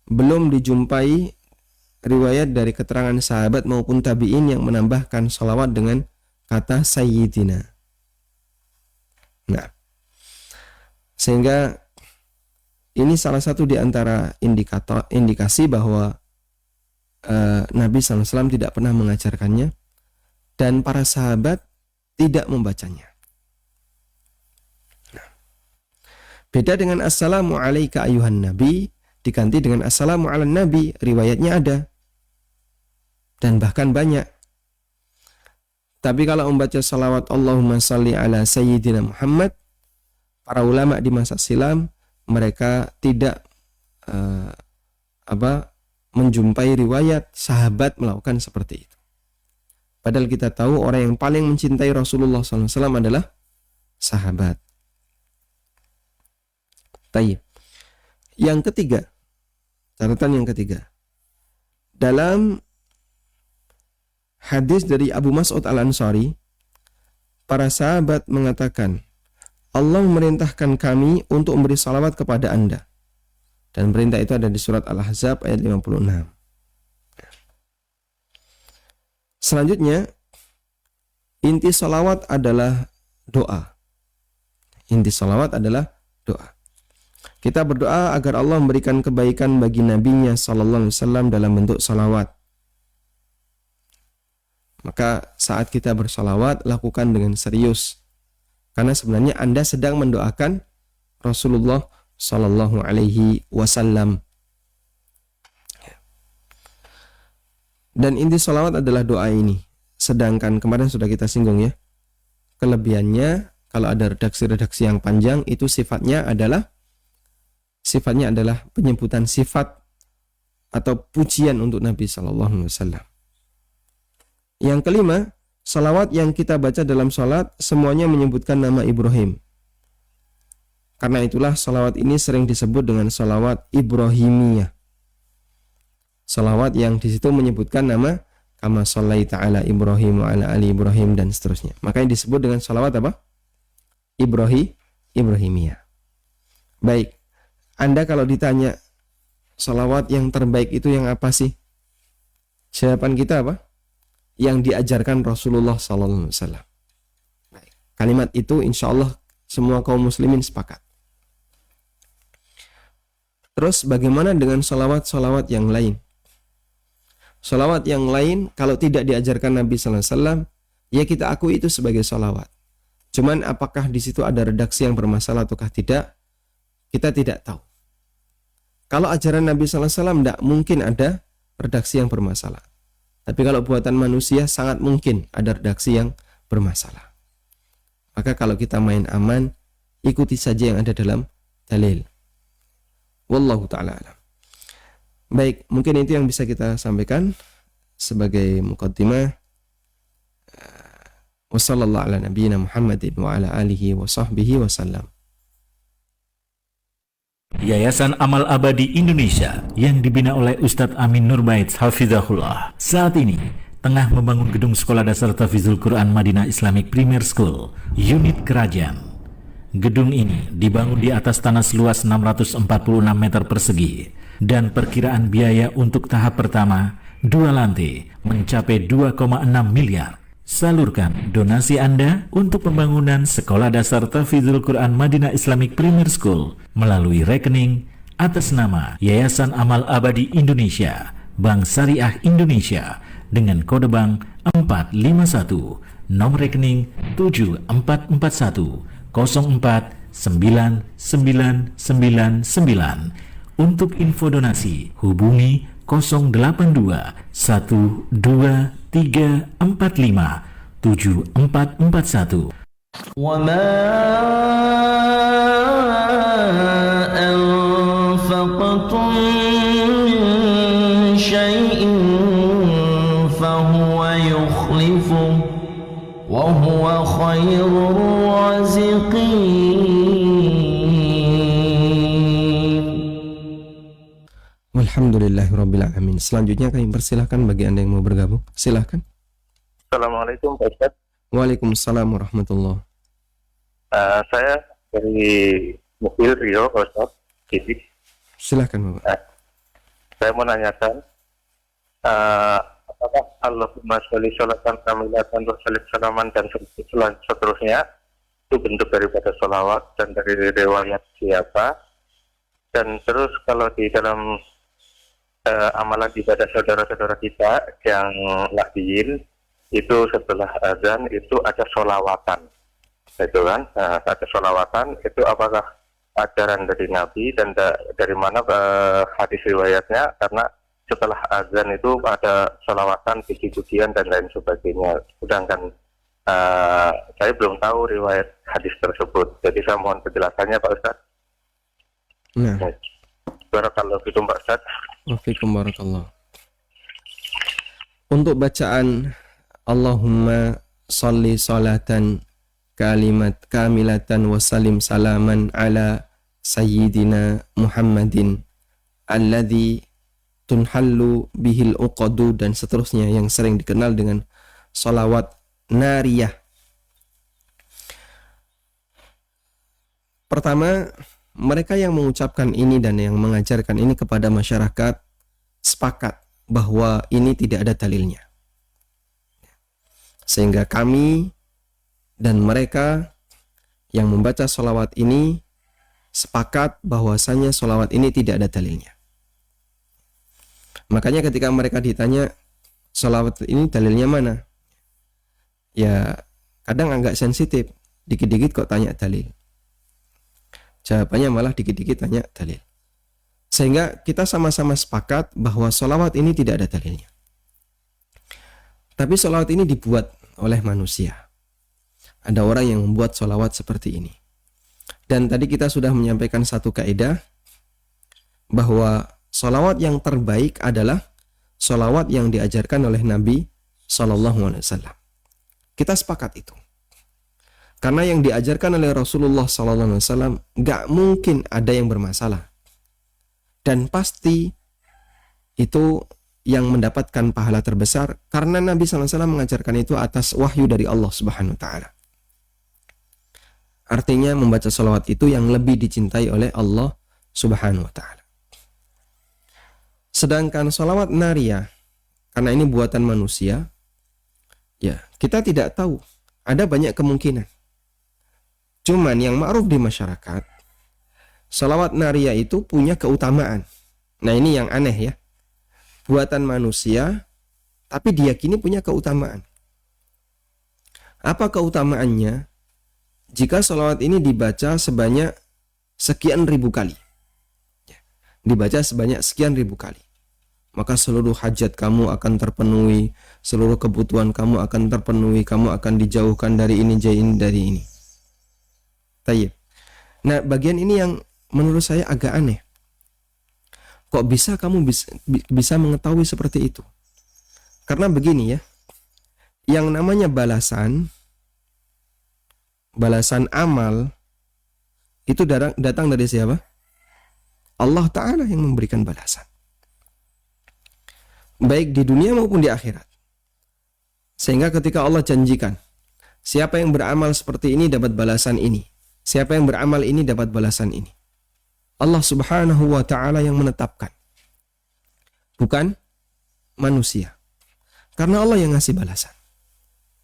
belum dijumpai riwayat dari keterangan sahabat maupun tabi'in yang menambahkan salawat dengan kata Sayyidina. Nah, sehingga ini salah satu di antara indikasi bahwa Nabi SAW tidak pernah mengajarkannya dan para sahabat tidak membacanya. Beda dengan assalamu alayka ayuhan nabi, diganti dengan assalamu ala nabi, riwayatnya ada dan bahkan banyak. Tapi kalau membaca salawat Allahumma salli ala sayyidina Muhammad, para ulama di masa silam mereka tidak menjumpai riwayat sahabat melakukan seperti itu. Padahal kita tahu orang yang paling mencintai Rasulullah SAW adalah sahabat. Tayyib. Yang ketiga, catatan yang ketiga. Dalam hadis dari Abu Mas'ud Al-Ansari, para sahabat mengatakan, Allah memerintahkan kami untuk memberi salawat kepada Anda. Dan perintah itu ada di surat Al-Ahzab ayat 56. Selanjutnya, inti salawat adalah doa. Inti salawat adalah doa. Kita berdoa agar Allah memberikan kebaikan bagi Nabi-Nya sallallahu alaihi wasallam dalam bentuk salawat. Maka saat kita bersalawat, lakukan dengan serius. Karena sebenarnya Anda sedang mendoakan Rasulullah sallallahu alaihi wasallam. Dan inti salawat adalah doa ini. Sedangkan kemarin sudah kita singgung ya, kelebihannya kalau ada redaksi-redaksi yang panjang itu sifatnya adalah penyebutan sifat atau pujian untuk Nabi sallallahu alaihi wasallam. Yang kelima, salawat yang kita baca dalam salat semuanya menyebutkan nama Ibrahim. Karena itulah salawat ini sering disebut dengan salawat Ibrahimiyah. Salawat yang di situ menyebutkan nama kama shallaita ala Ibrahim wa ala ali Ibrahim dan seterusnya. Makanya disebut dengan salawat apa? Ibrahimiyah. Baik. Anda kalau ditanya salawat yang terbaik itu yang apa sih? Jawaban kita apa? Yang diajarkan Rasulullah sallallahu alaihi wasallam. Baik. Kalimat itu insyaallah semua kaum muslimin sepakat. Terus bagaimana dengan salawat-salawat yang lain? Salawat yang lain kalau tidak diajarkan Nabi sallallahu alaihi wasallam, ya kita akui itu sebagai salawat. Cuman apakah di situ ada redaksi yang bermasalah ataukah tidak? Kita tidak tahu. Kalau ajaran Nabi sallallahu alaihi wasallam tidak mungkin ada redaksi yang bermasalah. Tapi kalau buatan manusia sangat mungkin ada redaksi yang bermasalah. Maka kalau kita main aman, ikuti saja yang ada dalam dalil. Wallahu ta'ala alam. Baik, mungkin itu yang bisa kita sampaikan sebagai muqaddimah. Wassallallahu ala nabiyyina Muhammadin wa ala alihi wa sahbihi wasallam. Yayasan Amal Abadi Indonesia yang dibina oleh Ustadz Amin Nurbaits Hafizahullah saat ini tengah membangun gedung Sekolah Dasar Tahfidzul Quran Madinah Islamic Premier School, unit Kerajaan. Gedung ini dibangun di atas tanah seluas 646 meter persegi dan perkiraan biaya untuk tahap pertama 2 lantai mencapai 2,6 miliar. Salurkan donasi Anda untuk pembangunan Sekolah Dasar Tahfidzul Quran Madinah Islamic Premier School melalui rekening atas nama Yayasan Amal Abadi Indonesia, Bank Syariah Indonesia dengan kode bank 451, nomor rekening 7441049999. Untuk info donasi hubungi 082 12345 7441. وما أنفقتم من شيء فهو يخلفه وهو خير الرازقين. Walhamdulillahirrabbilalamin. Selanjutnya kami persilahkan bagi Anda yang mau bergabung. Silahkan. Assalamualaikum Pak Ustaz. Waalaikumsalam warahmatullahi. Saya dari Mukil Rio Pak Ustaz. Jadi Silahkan Bapak. saya mau nanyakan apakah Allahumma sholli sholatan kamilatan wa sallim salaman dan seterusnya itu bentuk daripada sholawat dan dari riwayat siapa? Dan terus kalau di dalam amalan ibadah saudara-saudara kita yang lahdiyin itu setelah azan itu ada sholawatan, itu kan? Ada sholawatan itu apakah ajaran dari Nabi dan dari mana hadis riwayatnya? Karena setelah azan itu ada sholawatan, puji-pujian dan lain sebagainya. Sedangkan saya belum tahu riwayat hadis tersebut. Jadi saya mohon penjelasannya Pak Ustaz. Nah, Barakallahu fikum Pak Ustaz. wafikum barakallah. Untuk bacaan Allahumma sholli sholatan kalimat kamilatan wa salim salaman ala sayyidina Muhammadin alladzi tunhallu bihil uqadu dan seterusnya yang sering dikenal dengan sholawat nariyah. Pertama, mereka yang mengucapkan ini dan yang mengajarkan ini kepada masyarakat sepakat bahwa ini tidak ada dalilnya. Sehingga kami dan mereka yang membaca sholawat ini sepakat bahwasanya sholawat ini tidak ada dalilnya. Makanya ketika mereka ditanya sholawat ini dalilnya mana? Ya kadang agak sensitif, dikit-dikit kok tanya dalil. Jawabannya malah dikit-dikit tanya dalil. Sehingga kita sama-sama sepakat bahwa sholawat ini tidak ada dalilnya. Tapi sholawat ini dibuat oleh manusia. Ada orang yang membuat sholawat seperti ini. Dan tadi kita sudah menyampaikan satu kaidah bahwa sholawat yang terbaik adalah sholawat yang diajarkan oleh Nabi SAW. Kita sepakat itu. Karena yang diajarkan oleh Rasulullah SAW gak mungkin ada yang bermasalah. Dan pasti itu yang mendapatkan pahala terbesar karena Nabi SAW mengajarkan itu atas wahyu dari Allah Subhanahu wa Ta'ala. Artinya membaca sholawat itu yang lebih dicintai oleh Allah Subhanahu wa Ta'ala. Sedangkan sholawat nariyah, karena ini buatan manusia, ya kita tidak tahu. Ada banyak kemungkinan. Cuman yang ma'ruf di masyarakat, sholawat nariyah itu punya keutamaan. Nah ini yang aneh ya. Buatan manusia, tapi diyakini punya keutamaan. Apa keutamaannya? Jika sholawat ini dibaca sebanyak sekian ribu kali. Dibaca sebanyak sekian ribu kali. Maka seluruh hajat kamu akan terpenuhi, seluruh kebutuhan kamu akan terpenuhi, kamu akan dijauhkan dari ini, dari ini. Tayyib. Nah, bagian ini yang menurut saya agak aneh. Kok bisa kamu bisa mengetahui seperti itu? Karena begini ya, yang namanya balasan amal itu datang dari siapa? Allah Ta'ala yang memberikan balasan. Baik di dunia maupun di akhirat. Sehingga ketika Allah janjikan, siapa yang beramal seperti ini dapat balasan ini. Siapa yang beramal ini dapat balasan ini. Allah Subhanahu wa Ta'ala yang menetapkan. Bukan manusia. Karena Allah yang ngasih balasan.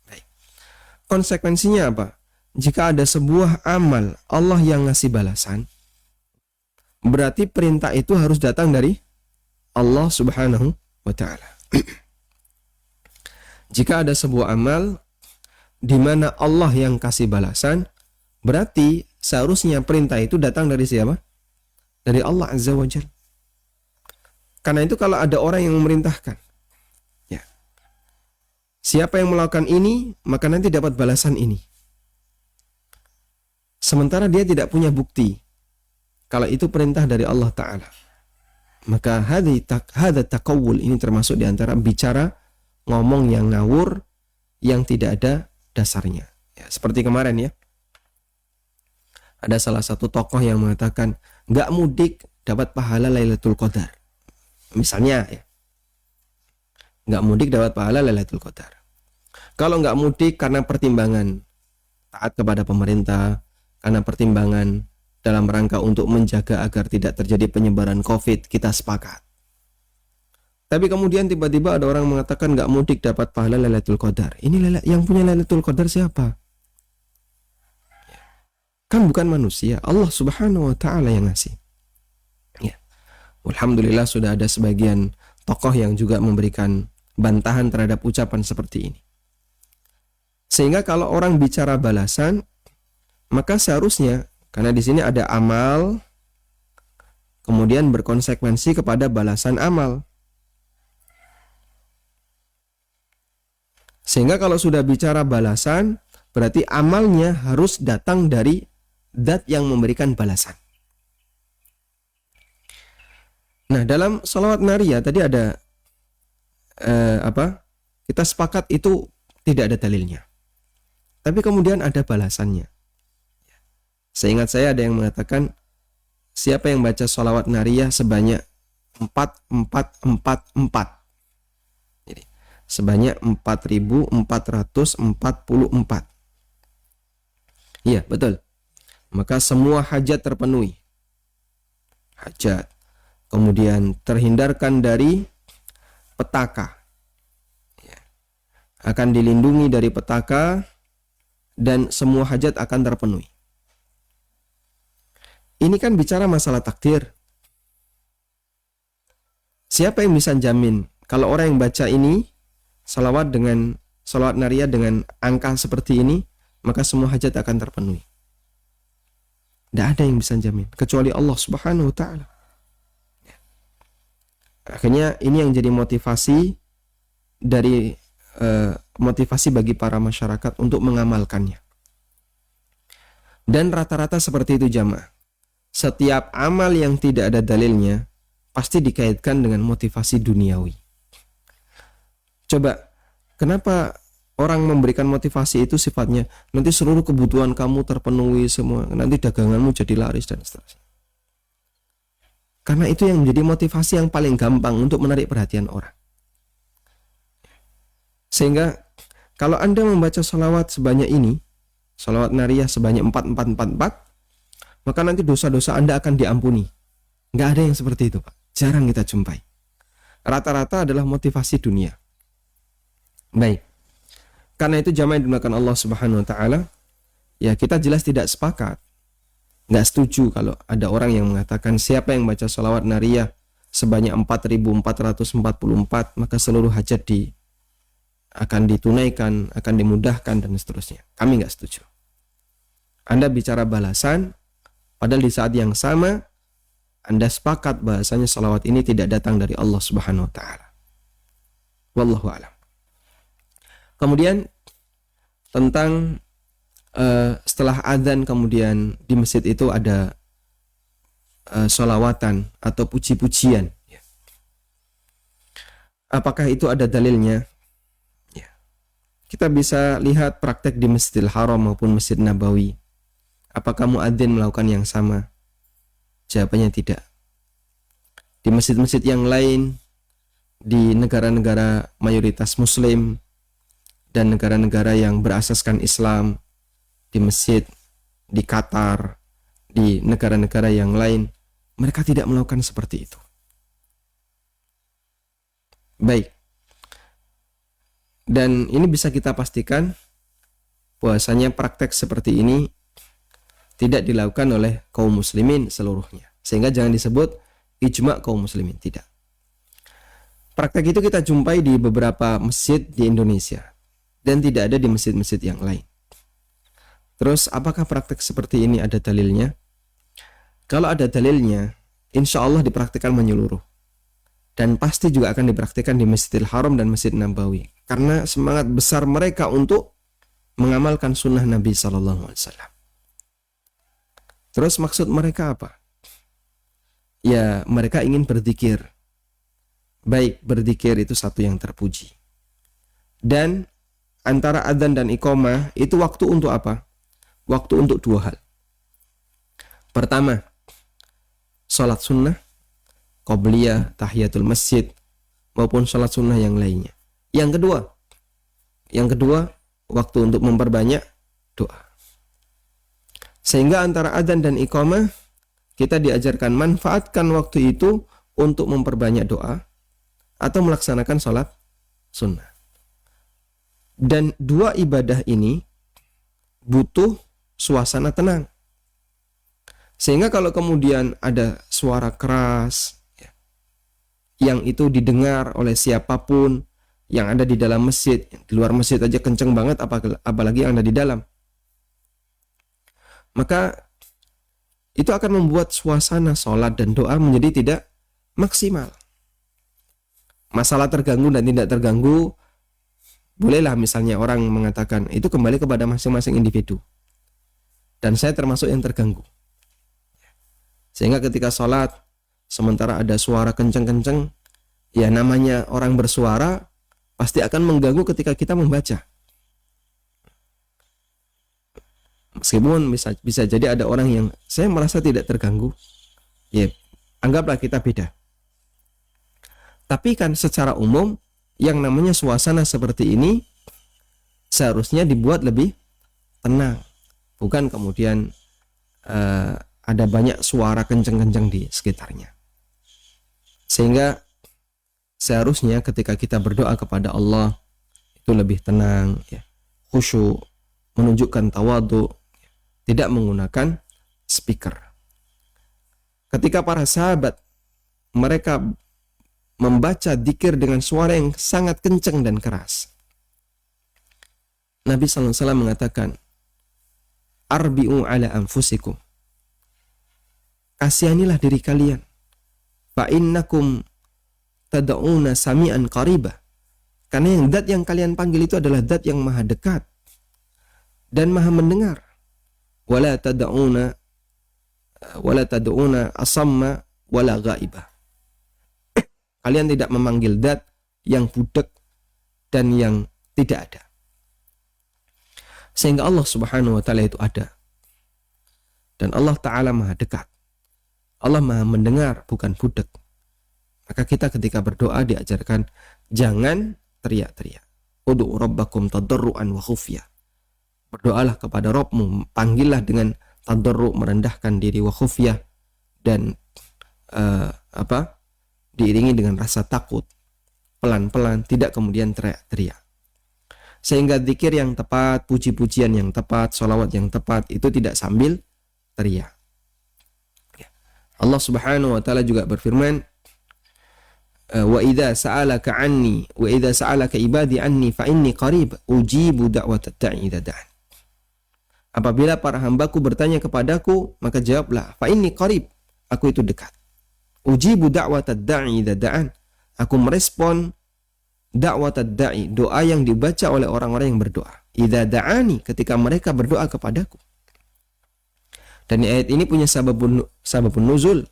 Baik. Konsekuensinya apa? Jika ada sebuah amal Allah yang ngasih balasan, berarti perintah itu harus datang dari Allah Subhanahu wa Ta'ala. Jika ada sebuah amal di mana Allah yang kasih balasan, berarti seharusnya perintah itu datang dari siapa? Dari Allah Azza wa Jalla. Karena itu kalau ada orang yang memerintahkan, ya, siapa yang melakukan ini, maka nanti dapat balasan ini. Sementara dia tidak punya bukti kalau itu perintah dari Allah Ta'ala, maka hadza taqawul, ini termasuk diantara bicara ngomong yang ngawur, yang tidak ada dasarnya. Ya, seperti kemarin ya, ada salah satu tokoh yang mengatakan nggak mudik dapat pahala Lailatul Qadar. Misalnya ya, nggak mudik dapat pahala Lailatul Qadar. Kalau nggak mudik karena pertimbangan taat kepada pemerintah, karena pertimbangan dalam rangka untuk menjaga agar tidak terjadi penyebaran COVID, kita sepakat. Tapi kemudian tiba-tiba ada orang mengatakan nggak mudik dapat pahala Lailatul Qadar. Ini yang punya Lailatul Qadar siapa? Kan bukan manusia, Allah Subhanahu wa Ta'ala yang ngasih. Ya. Alhamdulillah sudah ada sebagian tokoh yang juga memberikan bantahan terhadap ucapan seperti ini. Sehingga kalau orang bicara balasan, maka seharusnya, karena di sini ada amal, kemudian berkonsekuensi kepada balasan amal. Sehingga kalau sudah bicara balasan, berarti amalnya harus datang dari zat yang memberikan balasan. Nah, dalam sholawat nariyah tadi ada kita sepakat itu tidak ada dalilnya. Tapi kemudian ada balasannya. Seingat saya ada yang mengatakan siapa yang baca sholawat nariyah sebanyak 4444. Jadi sebanyak 4444. Iya, betul. Maka semua hajat terpenuhi. Hajat. Kemudian terhindarkan dari petaka. Ya. Akan dilindungi dari petaka dan semua hajat akan terpenuhi. Ini kan bicara masalah takdir. Siapa yang bisa jamin kalau orang yang baca ini salawat nariyah dengan angka seperti ini, maka semua hajat akan terpenuhi? Tidak ada yang bisa jamin kecuali Allah Subhanahu wa Ta'ala. Akhirnya ini yang jadi motivasi bagi para masyarakat untuk mengamalkannya. Dan rata-rata seperti itu jamaah. Setiap amal yang tidak ada dalilnya pasti dikaitkan dengan motivasi duniawi. Coba, kenapa orang memberikan motivasi itu sifatnya nanti seluruh kebutuhan kamu terpenuhi semua, nanti daganganmu jadi laris dan seterusnya. Karena itu yang menjadi motivasi yang paling gampang untuk menarik perhatian orang. Sehingga kalau Anda membaca sholawat sebanyak ini, sholawat nariyah sebanyak 4444, maka nanti dosa-dosa Anda akan diampuni. Nggak ada yang seperti itu, Pak. Jarang kita jumpai. Rata-rata adalah motivasi dunia. Baik. Karena itu jamaah yang dimuliakan Allah Subhanahu wa Ta'ala, ya kita jelas tidak sepakat. Nggak setuju kalau ada orang yang mengatakan siapa yang baca sholawat nariyah sebanyak 4444, maka seluruh hajat akan ditunaikan, akan dimudahkan dan seterusnya. Kami nggak setuju. Anda bicara balasan, padahal di saat yang sama Anda sepakat bahasanya sholawat ini tidak datang dari Allah Subhanahu wa Ta'ala. Wallahu a'lam. Kemudian tentang setelah adzan kemudian di masjid itu ada sholawatan atau puji-pujian. Apakah itu ada dalilnya? Ya. Kita bisa lihat praktek di Masjidil Haram maupun Masjid Nabawi. Apakah muadzin melakukan yang sama? Jawabannya tidak. Di masjid-masjid yang lain, di negara-negara mayoritas Muslim dan negara-negara yang berasaskan Islam, di masjid, di Qatar, di negara-negara yang lain, mereka tidak melakukan seperti itu. Baik. Dan ini bisa kita pastikan bahwasanya praktek seperti ini tidak dilakukan oleh kaum muslimin seluruhnya. Sehingga jangan disebut ijma' kaum muslimin, tidak. Praktek itu kita jumpai di beberapa masjid di Indonesia dan tidak ada di masjid-masjid yang lain. Terus apakah praktek seperti ini ada dalilnya? Kalau ada dalilnya, insya Allah dipraktikkan menyeluruh. Dan pasti juga akan dipraktikkan di Masjidil Haram dan Masjid Nabawi. Karena semangat besar mereka untuk mengamalkan sunnah Nabi SAW. Terus maksud mereka apa? Ya, mereka ingin berzikir. Baik, berzikir itu satu yang terpuji. Dan antara adzan dan iqamah itu waktu untuk apa? Waktu untuk dua hal. Pertama, sholat sunnah, qobliyah, tahiyatul masjid, maupun sholat sunnah yang lainnya. Yang kedua, waktu untuk memperbanyak doa. Sehingga antara adzan dan iqamah kita diajarkan manfaatkan waktu itu untuk memperbanyak doa atau melaksanakan sholat sunnah. Dan dua ibadah ini butuh suasana tenang. Sehingga kalau kemudian ada suara keras yang itu didengar oleh siapapun yang ada di dalam masjid, di luar masjid aja kenceng banget, apalagi yang ada di dalam, maka itu akan membuat suasana sholat dan doa menjadi tidak maksimal. Masalah terganggu dan tidak terganggu, bolehlah misalnya orang mengatakan itu kembali kepada masing-masing individu. Dan saya termasuk yang terganggu. Sehingga ketika sholat, sementara ada suara kenceng-kenceng, ya namanya orang bersuara, pasti akan mengganggu ketika kita membaca. Meskipun bisa jadi ada orang yang saya merasa tidak terganggu, ya anggaplah kita beda. Tapi kan secara umum yang namanya suasana seperti ini seharusnya dibuat lebih tenang, bukan kemudian ada banyak suara kenceng-kenceng di sekitarnya. Sehingga seharusnya ketika kita berdoa kepada Allah itu lebih tenang, ya, khusyuk, menunjukkan tawadhu, tidak menggunakan speaker. Ketika para sahabat mereka membaca dzikir dengan suara yang sangat kencang dan keras, Nabi SAW mengatakan, arbi'u ala anfusikum, kasihanilah diri kalian, fa innakum tad'una sami'an qariba, karena yang zat yang kalian panggil itu adalah zat yang maha dekat dan maha mendengar. Wala tad'una asamma wala ghaibah. Kalian tidak memanggil zat yang budek dan yang tidak ada. Sehingga Allah Subhanahu wa taala itu ada. Dan Allah Ta'ala maha dekat. Allah maha mendengar, bukan budek. Maka kita ketika berdoa diajarkan jangan teriak-teriak. Ud'u rabbakum tadarruan wa khufyah. Berdoalah kepada Rabbmu, panggillah dengan tadarru', merendahkan diri, wa khufyah, dan diiringi dengan rasa takut, pelan-pelan, tidak kemudian teriak-teriak. Sehingga zikir yang tepat, puji-pujian yang tepat, sholawat yang tepat itu tidak sambil teriak. Allah Subhanahu wa taala juga berfirman, wa idza sa'alaka anni wa idza sa'alaka ibadi anni fa inni qarib ujibu da'watad da'i idza da'an. Apabila para hambaku bertanya kepadaku, maka jawablah, fa inni qarib, aku itu dekat. Ujibu da'watad da'i idza da'an, aku merespon da'watad da'i, doa yang dibaca oleh orang-orang yang berdoa. Idza da'ani, ketika mereka berdoa kepadaku. Dan ayat ini punya sababun nuzul,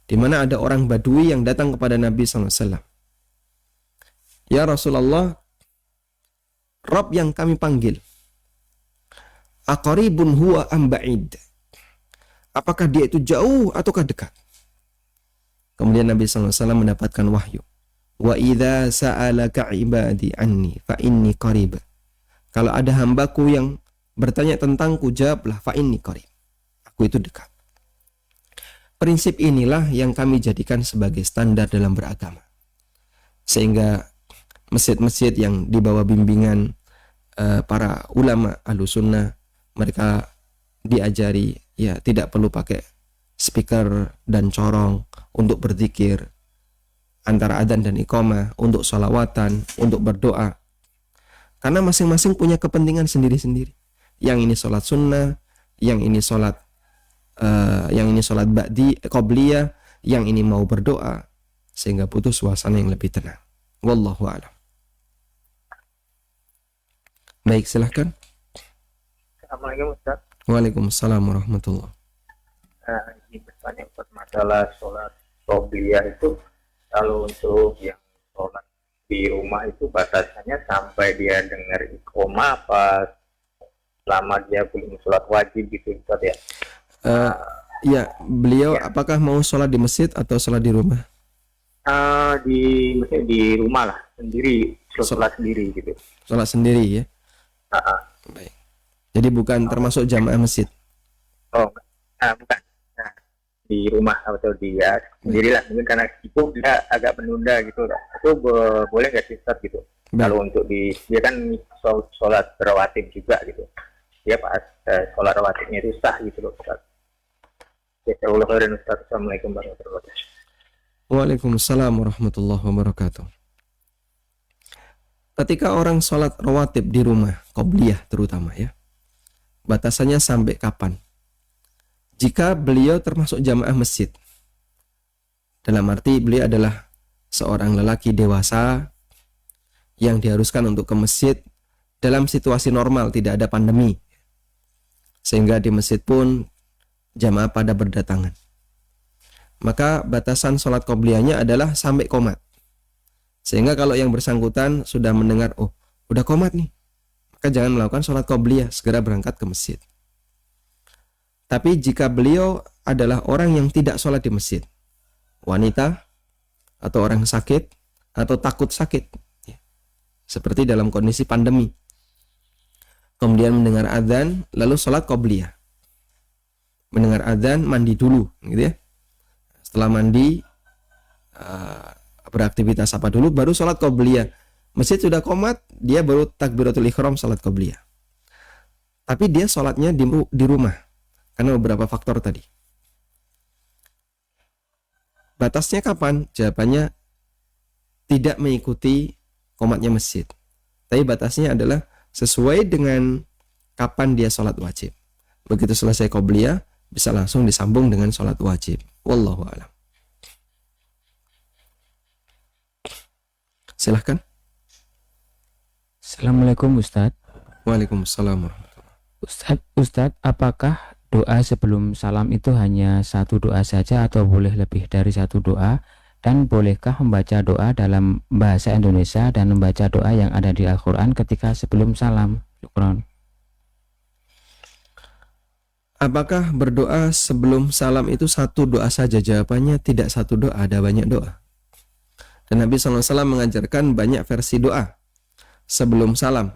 di mana ada orang Badui yang datang kepada Nabi SAW. Ya Rasulullah, Rabb yang kami panggil, aqaribun huwa am ba'id, apakah dia itu jauh ataukah dekat? Kemudian Nabi SAW mendapatkan wahyu, wa idza sa'alaka ibadi anni fa inni qarib, kalau ada hambaku yang bertanya tentangku, jawablah, fa inni qarib, aku itu dekat. Prinsip inilah yang kami jadikan sebagai standar dalam beragama. Sehingga masjid-masjid yang di bawah bimbingan para ulama Ahlus Sunnah, mereka diajari ya tidak perlu pakai speaker dan corong untuk berzikir antara adzan dan iqamah, untuk sholawatan, untuk berdoa. Karena masing-masing punya kepentingan sendiri-sendiri. Yang ini sholat sunnah, yang ini sholat ba'di, qobliyah, yang ini mau berdoa, sehingga butuh suasana yang lebih tenang. Wallahu a'lam. Baik, silahkan. Assalamualaikum Ustaz. Waalaikumsalam warahmatullahi. Ini bertanya buat masalah sholat qobliyah itu, kalau untuk yang sholat di rumah itu batasannya sampai dia dengar iqomah apa selama dia belum sholat wajib gitu Ustaz ya? Ya, beliau apakah mau sholat di masjid atau sholat di rumah? Maksudnya di rumah lah, sendiri, sholat sendiri gitu. Sholat sendiri ya? Baik. Jadi bukan termasuk jamaah masjid? Oh, bukan. Nah, di rumah atau dia sendirilah, mungkin karena itu dia agak menunda gitu. Itu boleh nggak sih Ustaz gitu? Kalau untuk dia kan sholat rawatib juga gitu. Dia pas sholat rawatibnya itu sah gitu loh Ustaz. Assalamualaikum warahmatullahi wabarakatuh. Waalaikumsalam warahmatullahi wabarakatuh. Ketika orang sholat rawatib di rumah, qobliyah terutama ya, batasannya sampai kapan? Jika beliau termasuk jamaah masjid, dalam arti beliau adalah seorang lelaki dewasa yang diharuskan untuk ke masjid dalam situasi normal, tidak ada pandemi, sehingga di masjid pun jamaah pada berdatangan, maka batasan sholat qobliyahnya adalah sampai qomat. Sehingga kalau yang bersangkutan sudah mendengar, oh udah qomat nih, maka jangan melakukan sholat qobliyah, segera berangkat ke masjid. Tapi jika beliau adalah orang yang tidak sholat di masjid, wanita atau orang sakit atau takut sakit ya, seperti dalam kondisi pandemi, kemudian mendengar adzan lalu sholat qobliyah, mendengar adzan mandi dulu gitu ya, setelah mandi beraktivitas apa dulu, baru sholat qobliyah. Masjid sudah qomat, dia baru takbiratul ihram sholat qobliyah. Tapi dia sholatnya di rumah, karena beberapa faktor tadi. Batasnya kapan? Jawabannya tidak mengikuti qomatnya masjid. Tapi batasnya adalah sesuai dengan kapan dia sholat wajib. Begitu selesai qobliyah, bisa langsung disambung dengan sholat wajib. Wallahu a'lam. Silahkan. Assalamualaikum Ustadz. Waalaikumsalam. Ustadz, apakah doa sebelum salam itu hanya satu doa saja atau boleh lebih dari satu doa? Dan bolehkah membaca doa dalam bahasa Indonesia dan membaca doa yang ada di Al-Quran ketika sebelum salam? Syukron. Apakah berdoa sebelum salam itu satu doa saja? Jawabannya tidak satu doa, ada banyak doa. Dan Nabi SAW mengajarkan banyak versi doa sebelum salam.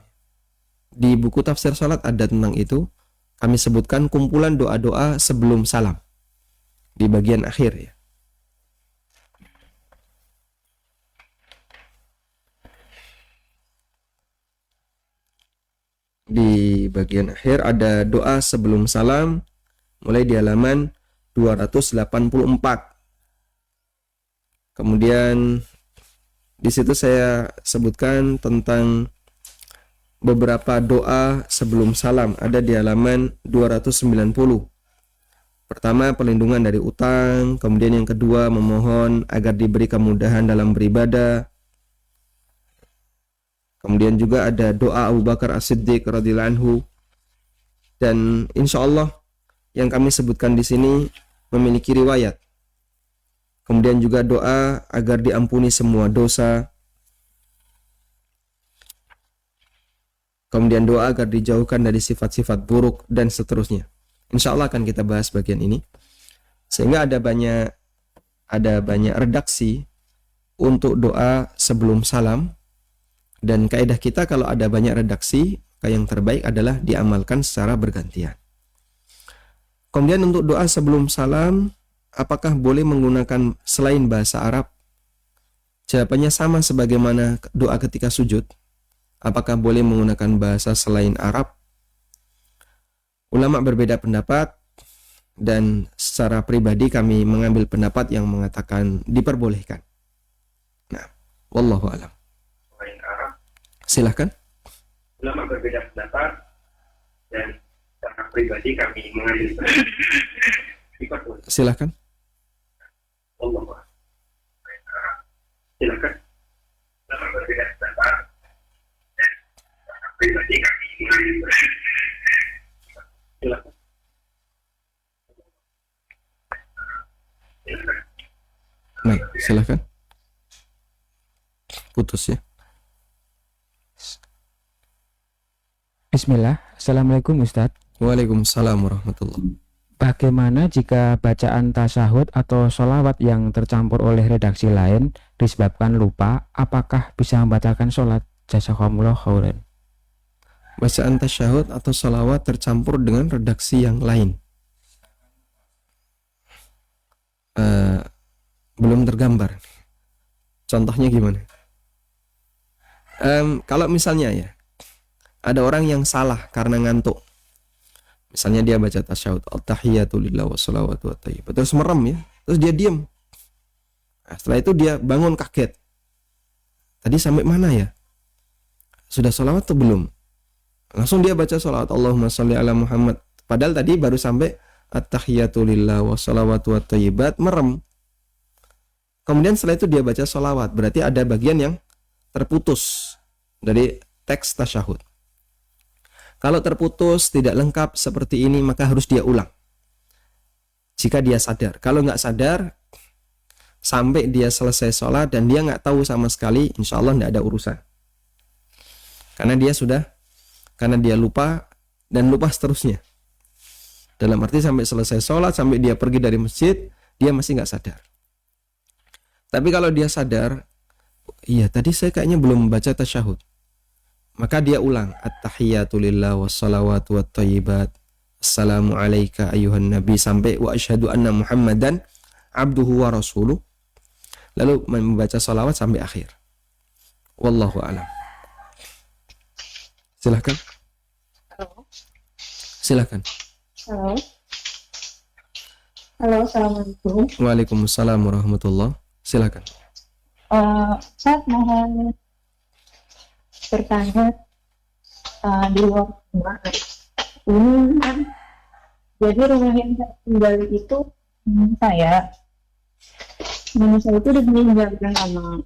Di buku tafsir salat ada tentang itu. Kami sebutkan kumpulan doa-doa sebelum salam di bagian akhir ya. Di bagian akhir ada doa sebelum salam mulai di halaman 284. Kemudian di situ saya sebutkan tentang beberapa doa sebelum salam, ada di halaman 290. Pertama, perlindungan dari utang. Kemudian yang kedua, memohon agar diberi kemudahan dalam beribadah. Kemudian juga ada doa Abu Bakar As-Siddiq radhiyallahu anhu. Dan insya Allah yang kami sebutkan di sini memiliki riwayat. Kemudian juga doa agar diampuni semua dosa. Kemudian doa agar dijauhkan dari sifat-sifat buruk dan seterusnya. Insya Allah akan kita bahas bagian ini. Sehingga ada banyak redaksi untuk doa sebelum salam. Dan kaidah kita kalau ada banyak redaksi, yang terbaik adalah diamalkan secara bergantian. Kemudian untuk doa sebelum salam, apakah boleh menggunakan selain bahasa Arab? Jawabannya sama sebagaimana doa ketika sujud. Apakah boleh menggunakan bahasa selain Arab? Ulama berbeda pendapat. dan secara pribadi kami mengambil pendapat yang mengatakan diperbolehkan. Nah, wallahu alam. Silahkan. Ulama berbeda pendapat dan secara pribadi kami mengambil pendapat. Silahkan. Wallahu a'lam. Silakan. Ulama berbeda pendapat dan secara pribadi kami mengambil pendapat. Silakan. Baik, silahkan. Putus ya. Bismillah. Assalamualaikum Ustadz. Waalaikumsalam warahmatullahi. Bagaimana jika bacaan tasyahud atau sholawat yang tercampur oleh redaksi lain disebabkan lupa, apakah bisa membatalkan sholat? Jazakumullah khairan. Bacaan tasyahud atau sholawat tercampur dengan redaksi yang lain. Belum tergambar. Contohnya gimana? Kalau misalnya ya, ada orang yang salah karena ngantuk. Misalnya dia baca tasyahud, at-tahiyatu lillah wassalawatu wattayyibat, terus merem ya, terus dia diam. Nah, setelah itu dia bangun kaget. Tadi sampai mana ya? Sudah sholawat atau belum? Langsung dia baca sholawat, Allahumma sholli ala Muhammad. Padahal tadi baru sampai at-tahiyatu lillah wassalawatu wattayyibat, merem. Kemudian setelah itu dia baca sholawat, berarti ada bagian yang terputus dari teks tasyahud. Kalau terputus, tidak lengkap seperti ini, maka harus dia ulang. Jika dia sadar. Kalau nggak sadar, sampai dia selesai sholat dan dia nggak tahu sama sekali, insya Allah nggak ada urusan. Karena dia lupa dan lupa seterusnya. Dalam arti sampai selesai sholat, sampai dia pergi dari masjid, dia masih nggak sadar. Tapi kalau dia sadar, iya tadi saya kayaknya belum baca tasyahud, maka dia ulang at-tahiyatu lillah wassalawatu wattayyibat, assalamu alayka ayuhan nabi, sampai wa asyhadu anna Muhammadan abduhu wa rasuluh, lalu membaca salawat sampai akhir. Wallahu a'lam. Silahkan. Halo. Silahkan. Halo. Halo, assalamualaikum. Waalaikumsalam warahmatullahi. Silahkan. Saya mohon bertanya di luar rumah. Ini kan, jadi rumah yang saya tinggali itu nenek saya itu udah meninggal udah lama.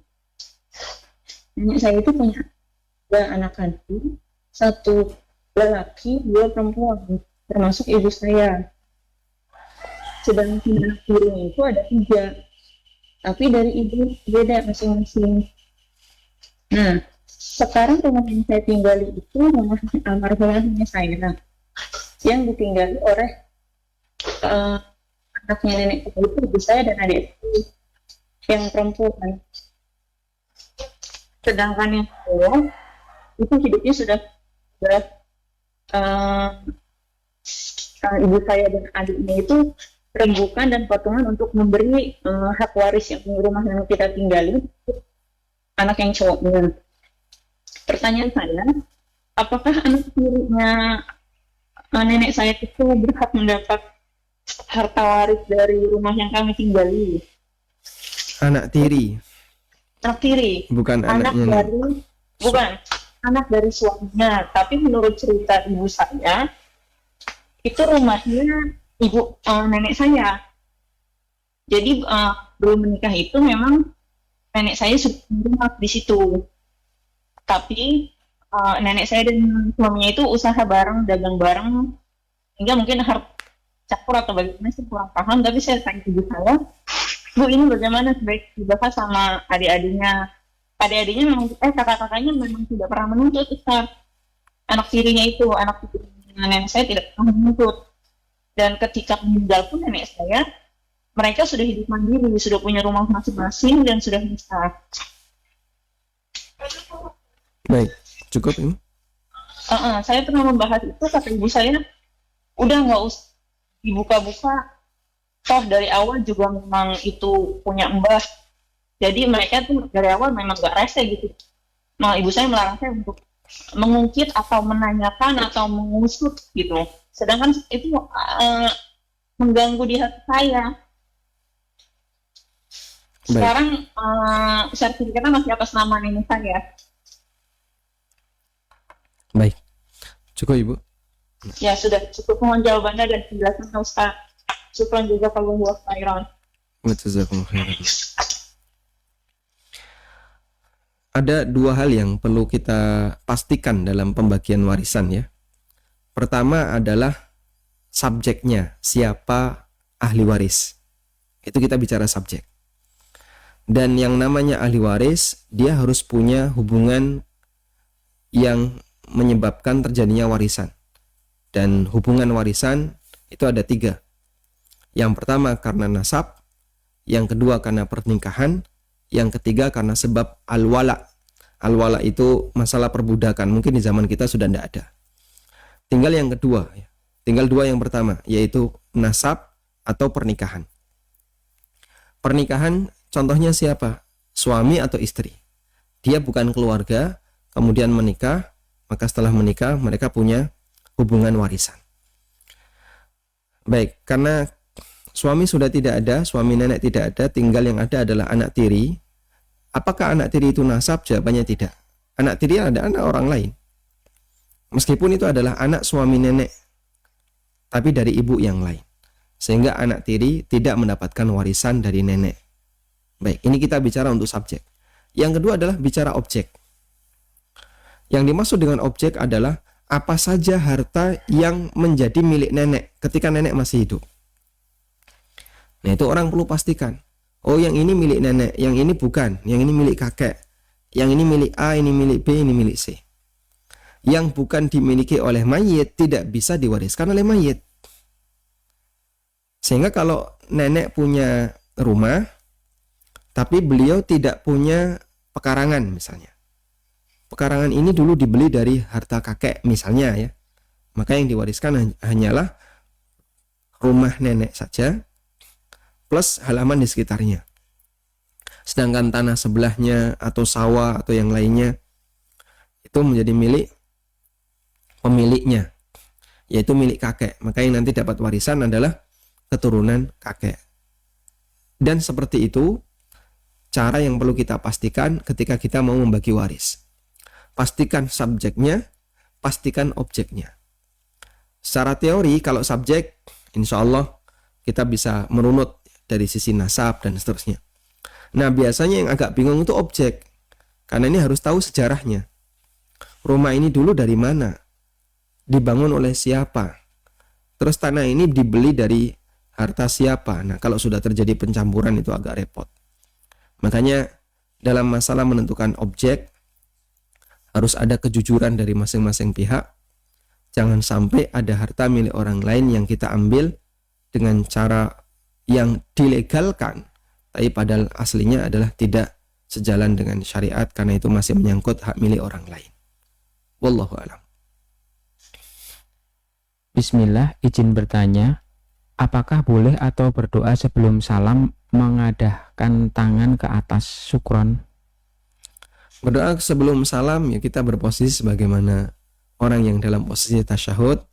Nenek saya itu punya 2 anak kandung, 1 lelaki, 2 perempuan, termasuk ibu saya. Sedangkan anak tirinya itu ada 3, tapi dari ibu beda masing-masing. Nah, sekarang rumah yang saya tinggali itu rumah almarhumah nenek saya yang ditinggali oleh anaknya nenek saya itu, ibu saya dan adik yang perempuan. Sedangkan yang saya itu hidupnya sudah ibu saya dan adiknya itu rembukan dan patungan untuk memberi hak waris yang rumah yang kita tinggali anak yang cowoknya. Pertanyaan saya, apakah anak tirinya nenek saya itu berhak mendapat harta waris dari rumah yang kami tinggali? Anak tiri. Anak tiri. Bukan anaknya. Anak dari suaminya. Tapi menurut cerita ibu saya, itu rumahnya nenek saya. Jadi belum menikah itu memang nenek saya sudah rumah di situ. Tapi nenek saya dan suaminya itu usaha bareng, dagang bareng, hingga mungkin harus campur atau bagaimana, saya kurang paham. Tapi saya tanya ibu saya, Bu, ini bagaimana sebaik dibahas sama adik-adiknya? Adik-adiknya memang, kakak-kakaknya memang tidak pernah menuntut Ustaz. Anak tirinya itu, anak tirinya nenek saya tidak pernah menuntut. Dan ketika meninggal pun nenek saya, mereka sudah hidup mandiri, sudah punya rumah masing-masing dan sudah bisa. Baik, cukup ini. Saya pernah membahas itu, kata ibu saya, udah nggak usah dibuka-buka. Toh dari awal juga memang itu punya mbah. Jadi mereka tuh dari awal memang nggak rese gitu. Nah, ibu saya melarang saya untuk mengungkit atau menanyakan atau mengusut gitu. Sedangkan itu mengganggu di hati saya. Baik. Sekarang sertifikatnya masih atas nama nenek saya. Baik. Cukup Ibu. Ya sudah cukup, mohon jawabannya dan penjelasannya Ustaz. Syukran juga kalau buat khairan. Jazakumullah khairan. Ada dua hal yang perlu kita pastikan dalam pembagian warisan ya. Pertama adalah subjeknya, siapa ahli waris. Itu kita bicara subjek. Dan yang namanya ahli waris, dia harus punya hubungan yang menyebabkan terjadinya warisan. Dan hubungan warisan itu ada 3. Yang pertama karena nasab, yang kedua karena pernikahan, yang ketiga karena sebab al-wala. Al-wala itu masalah perbudakan, mungkin di zaman kita sudah tidak ada. Tinggal yang kedua, tinggal 2 yang pertama, yaitu nasab atau pernikahan. Pernikahan contohnya siapa? Suami atau istri. Dia bukan keluarga, kemudian menikah, maka setelah menikah mereka punya hubungan warisan. Baik, karena suami sudah tidak ada, suami nenek tidak ada, tinggal yang ada adalah anak tiri. Apakah anak tiri itu nasab? Jawabannya tidak. Anak tiri ada anak orang lain. Meskipun itu adalah anak suami nenek, tapi dari ibu yang lain. Sehingga anak tiri tidak mendapatkan warisan dari nenek. Baik, ini kita bicara untuk subjek. Yang kedua adalah bicara objek. Yang dimaksud dengan objek adalah apa saja harta yang menjadi milik nenek ketika nenek masih hidup. Nah, itu orang perlu pastikan. Oh, yang ini milik nenek, yang ini bukan, yang ini milik kakek, yang ini milik A, ini milik B, ini milik C. Yang bukan dimiliki oleh mayit tidak bisa diwariskan oleh mayit. Sehingga kalau nenek punya rumah, tapi beliau tidak punya pekarangan misalnya. Pekarangan ini dulu dibeli dari harta kakek misalnya ya. Maka yang diwariskan hanyalah rumah nenek saja, plus halaman di sekitarnya. Sedangkan tanah sebelahnya atau sawah atau yang lainnya itu menjadi milik pemiliknya, yaitu milik kakek. Maka yang nanti dapat warisan adalah keturunan kakek. Dan seperti itu cara yang perlu kita pastikan ketika kita mau membagi waris. Pastikan subjeknya, pastikan objeknya. Secara teori kalau subjek, insya Allah kita bisa merunut dari sisi nasab dan seterusnya. Nah, biasanya yang agak bingung itu objek, karena ini harus tahu sejarahnya. Rumah ini dulu dari mana? Dibangun oleh siapa? Terus tanah ini dibeli dari harta siapa? Nah, kalau sudah terjadi pencampuran itu agak repot. Makanya dalam masalah menentukan objek harus ada kejujuran dari masing-masing pihak. Jangan sampai ada harta milik orang lain yang kita ambil dengan cara yang dilegalkan, tapi padahal aslinya adalah tidak sejalan dengan syariat karena itu masih menyangkut hak milik orang lain. Wallahu a'lam. Bismillah, izin bertanya, apakah boleh atau berdoa sebelum salam mengadahkan tangan ke atas syukron? Berdoa sebelum salam ya kita berposisi sebagaimana orang yang dalam posisi tasyahud,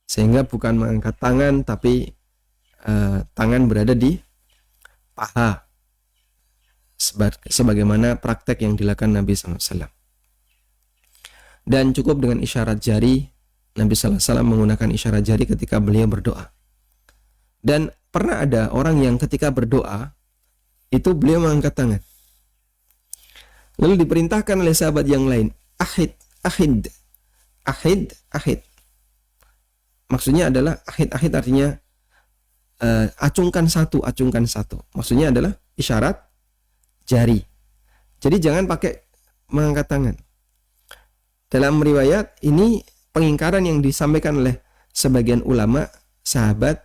sehingga bukan mengangkat tangan tapi tangan berada di paha sebagaimana praktek yang dilakukan Nabi SAW. Dan cukup dengan isyarat jari. Nabi SAW menggunakan isyarat jari ketika beliau berdoa. Dan pernah ada orang yang ketika berdoa itu beliau mengangkat tangan, lalu diperintahkan oleh sahabat yang lain, ahid, ahid, ahid, ahid. Maksudnya adalah ahid, ahid artinya acungkan satu, acungkan satu. Maksudnya adalah isyarat jari. Jadi jangan pakai mengangkat tangan. Dalam riwayat ini pengingkaran yang disampaikan oleh sebagian ulama, sahabat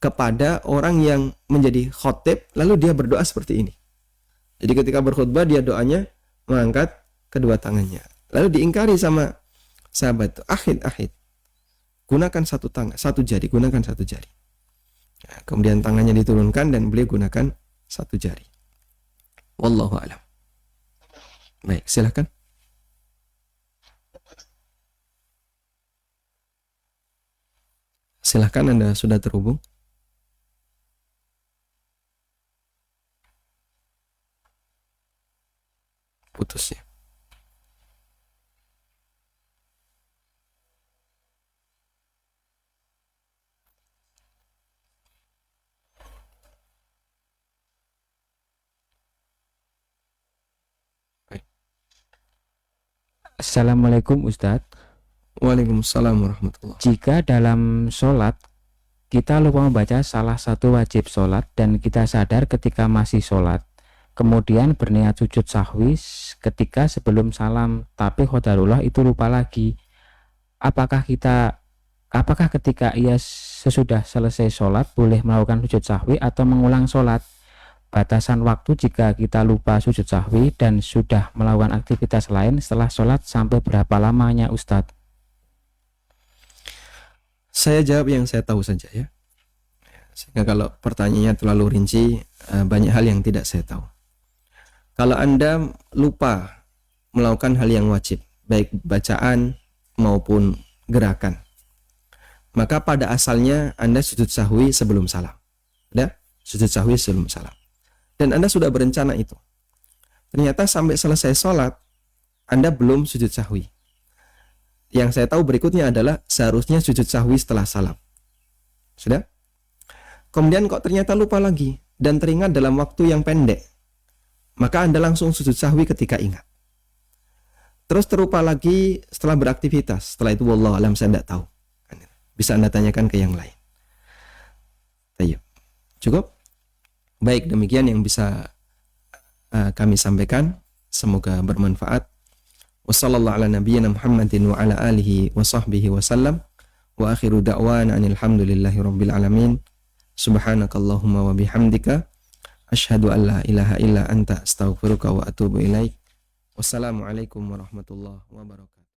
kepada orang yang menjadi khotib lalu dia berdoa seperti ini. Jadi ketika berkhutbah dia doanya mengangkat kedua tangannya. Lalu diingkari sama sahabat itu, ahid, ahid. Gunakan satu tangan, satu jari, gunakan satu jari. Nah, kemudian tangannya diturunkan dan beliau gunakan satu jari. Wallahu a'lam. Baik, silakan. Silahkan, Anda sudah terhubung. terputusnya. Assalamualaikum Ustadz. Waalaikumsalam warahmatullahi. Jika dalam sholat kita lupa membaca salah satu wajib sholat dan kita sadar ketika masih sholat, kemudian berniat sujud sahwi ketika sebelum salam, tapi qadarullah itu lupa lagi. Apakah ketika ia sesudah selesai sholat boleh melakukan sujud sahwi atau mengulang sholat? Batasan waktu jika kita lupa sujud sahwi dan sudah melakukan aktivitas lain setelah sholat sampai berapa lamanya Ustadz? Saya jawab yang saya tahu saja ya. Sehingga kalau pertanyaannya terlalu rinci, banyak hal yang tidak saya tahu. Kalau Anda lupa melakukan hal yang wajib, baik bacaan maupun gerakan, maka pada asalnya Anda sujud sahwi sebelum salam. Sujud sahwi sebelum salam. Dan Anda sudah berencana itu. Ternyata sampai selesai sholat, Anda belum sujud sahwi. Yang saya tahu berikutnya adalah seharusnya sujud sahwi setelah salam. Sudah? Kemudian kok ternyata lupa lagi dan teringat dalam waktu yang pendek. Maka Anda langsung sujud sahwi ketika ingat. Terus terlupa lagi setelah beraktivitas. Setelah itu wallahu alam saya tidak tahu. Bisa Anda tanyakan ke yang lain. Ayo. Cukup? Baik, demikian yang bisa kami sampaikan. Semoga bermanfaat. Wassallallahu ala nabiyyina Muhammadin wa ala alihi wa sahbihi wa sallam. Wa akhiru da'wana alhamdulillahi rabbil alamin. Subhanakallahumma wa bihamdika asyhadu an la ilaha illa anta astaghfiruka wa atubu ilaik. Wassalamualaikum warahmatullahi wabarakatuh.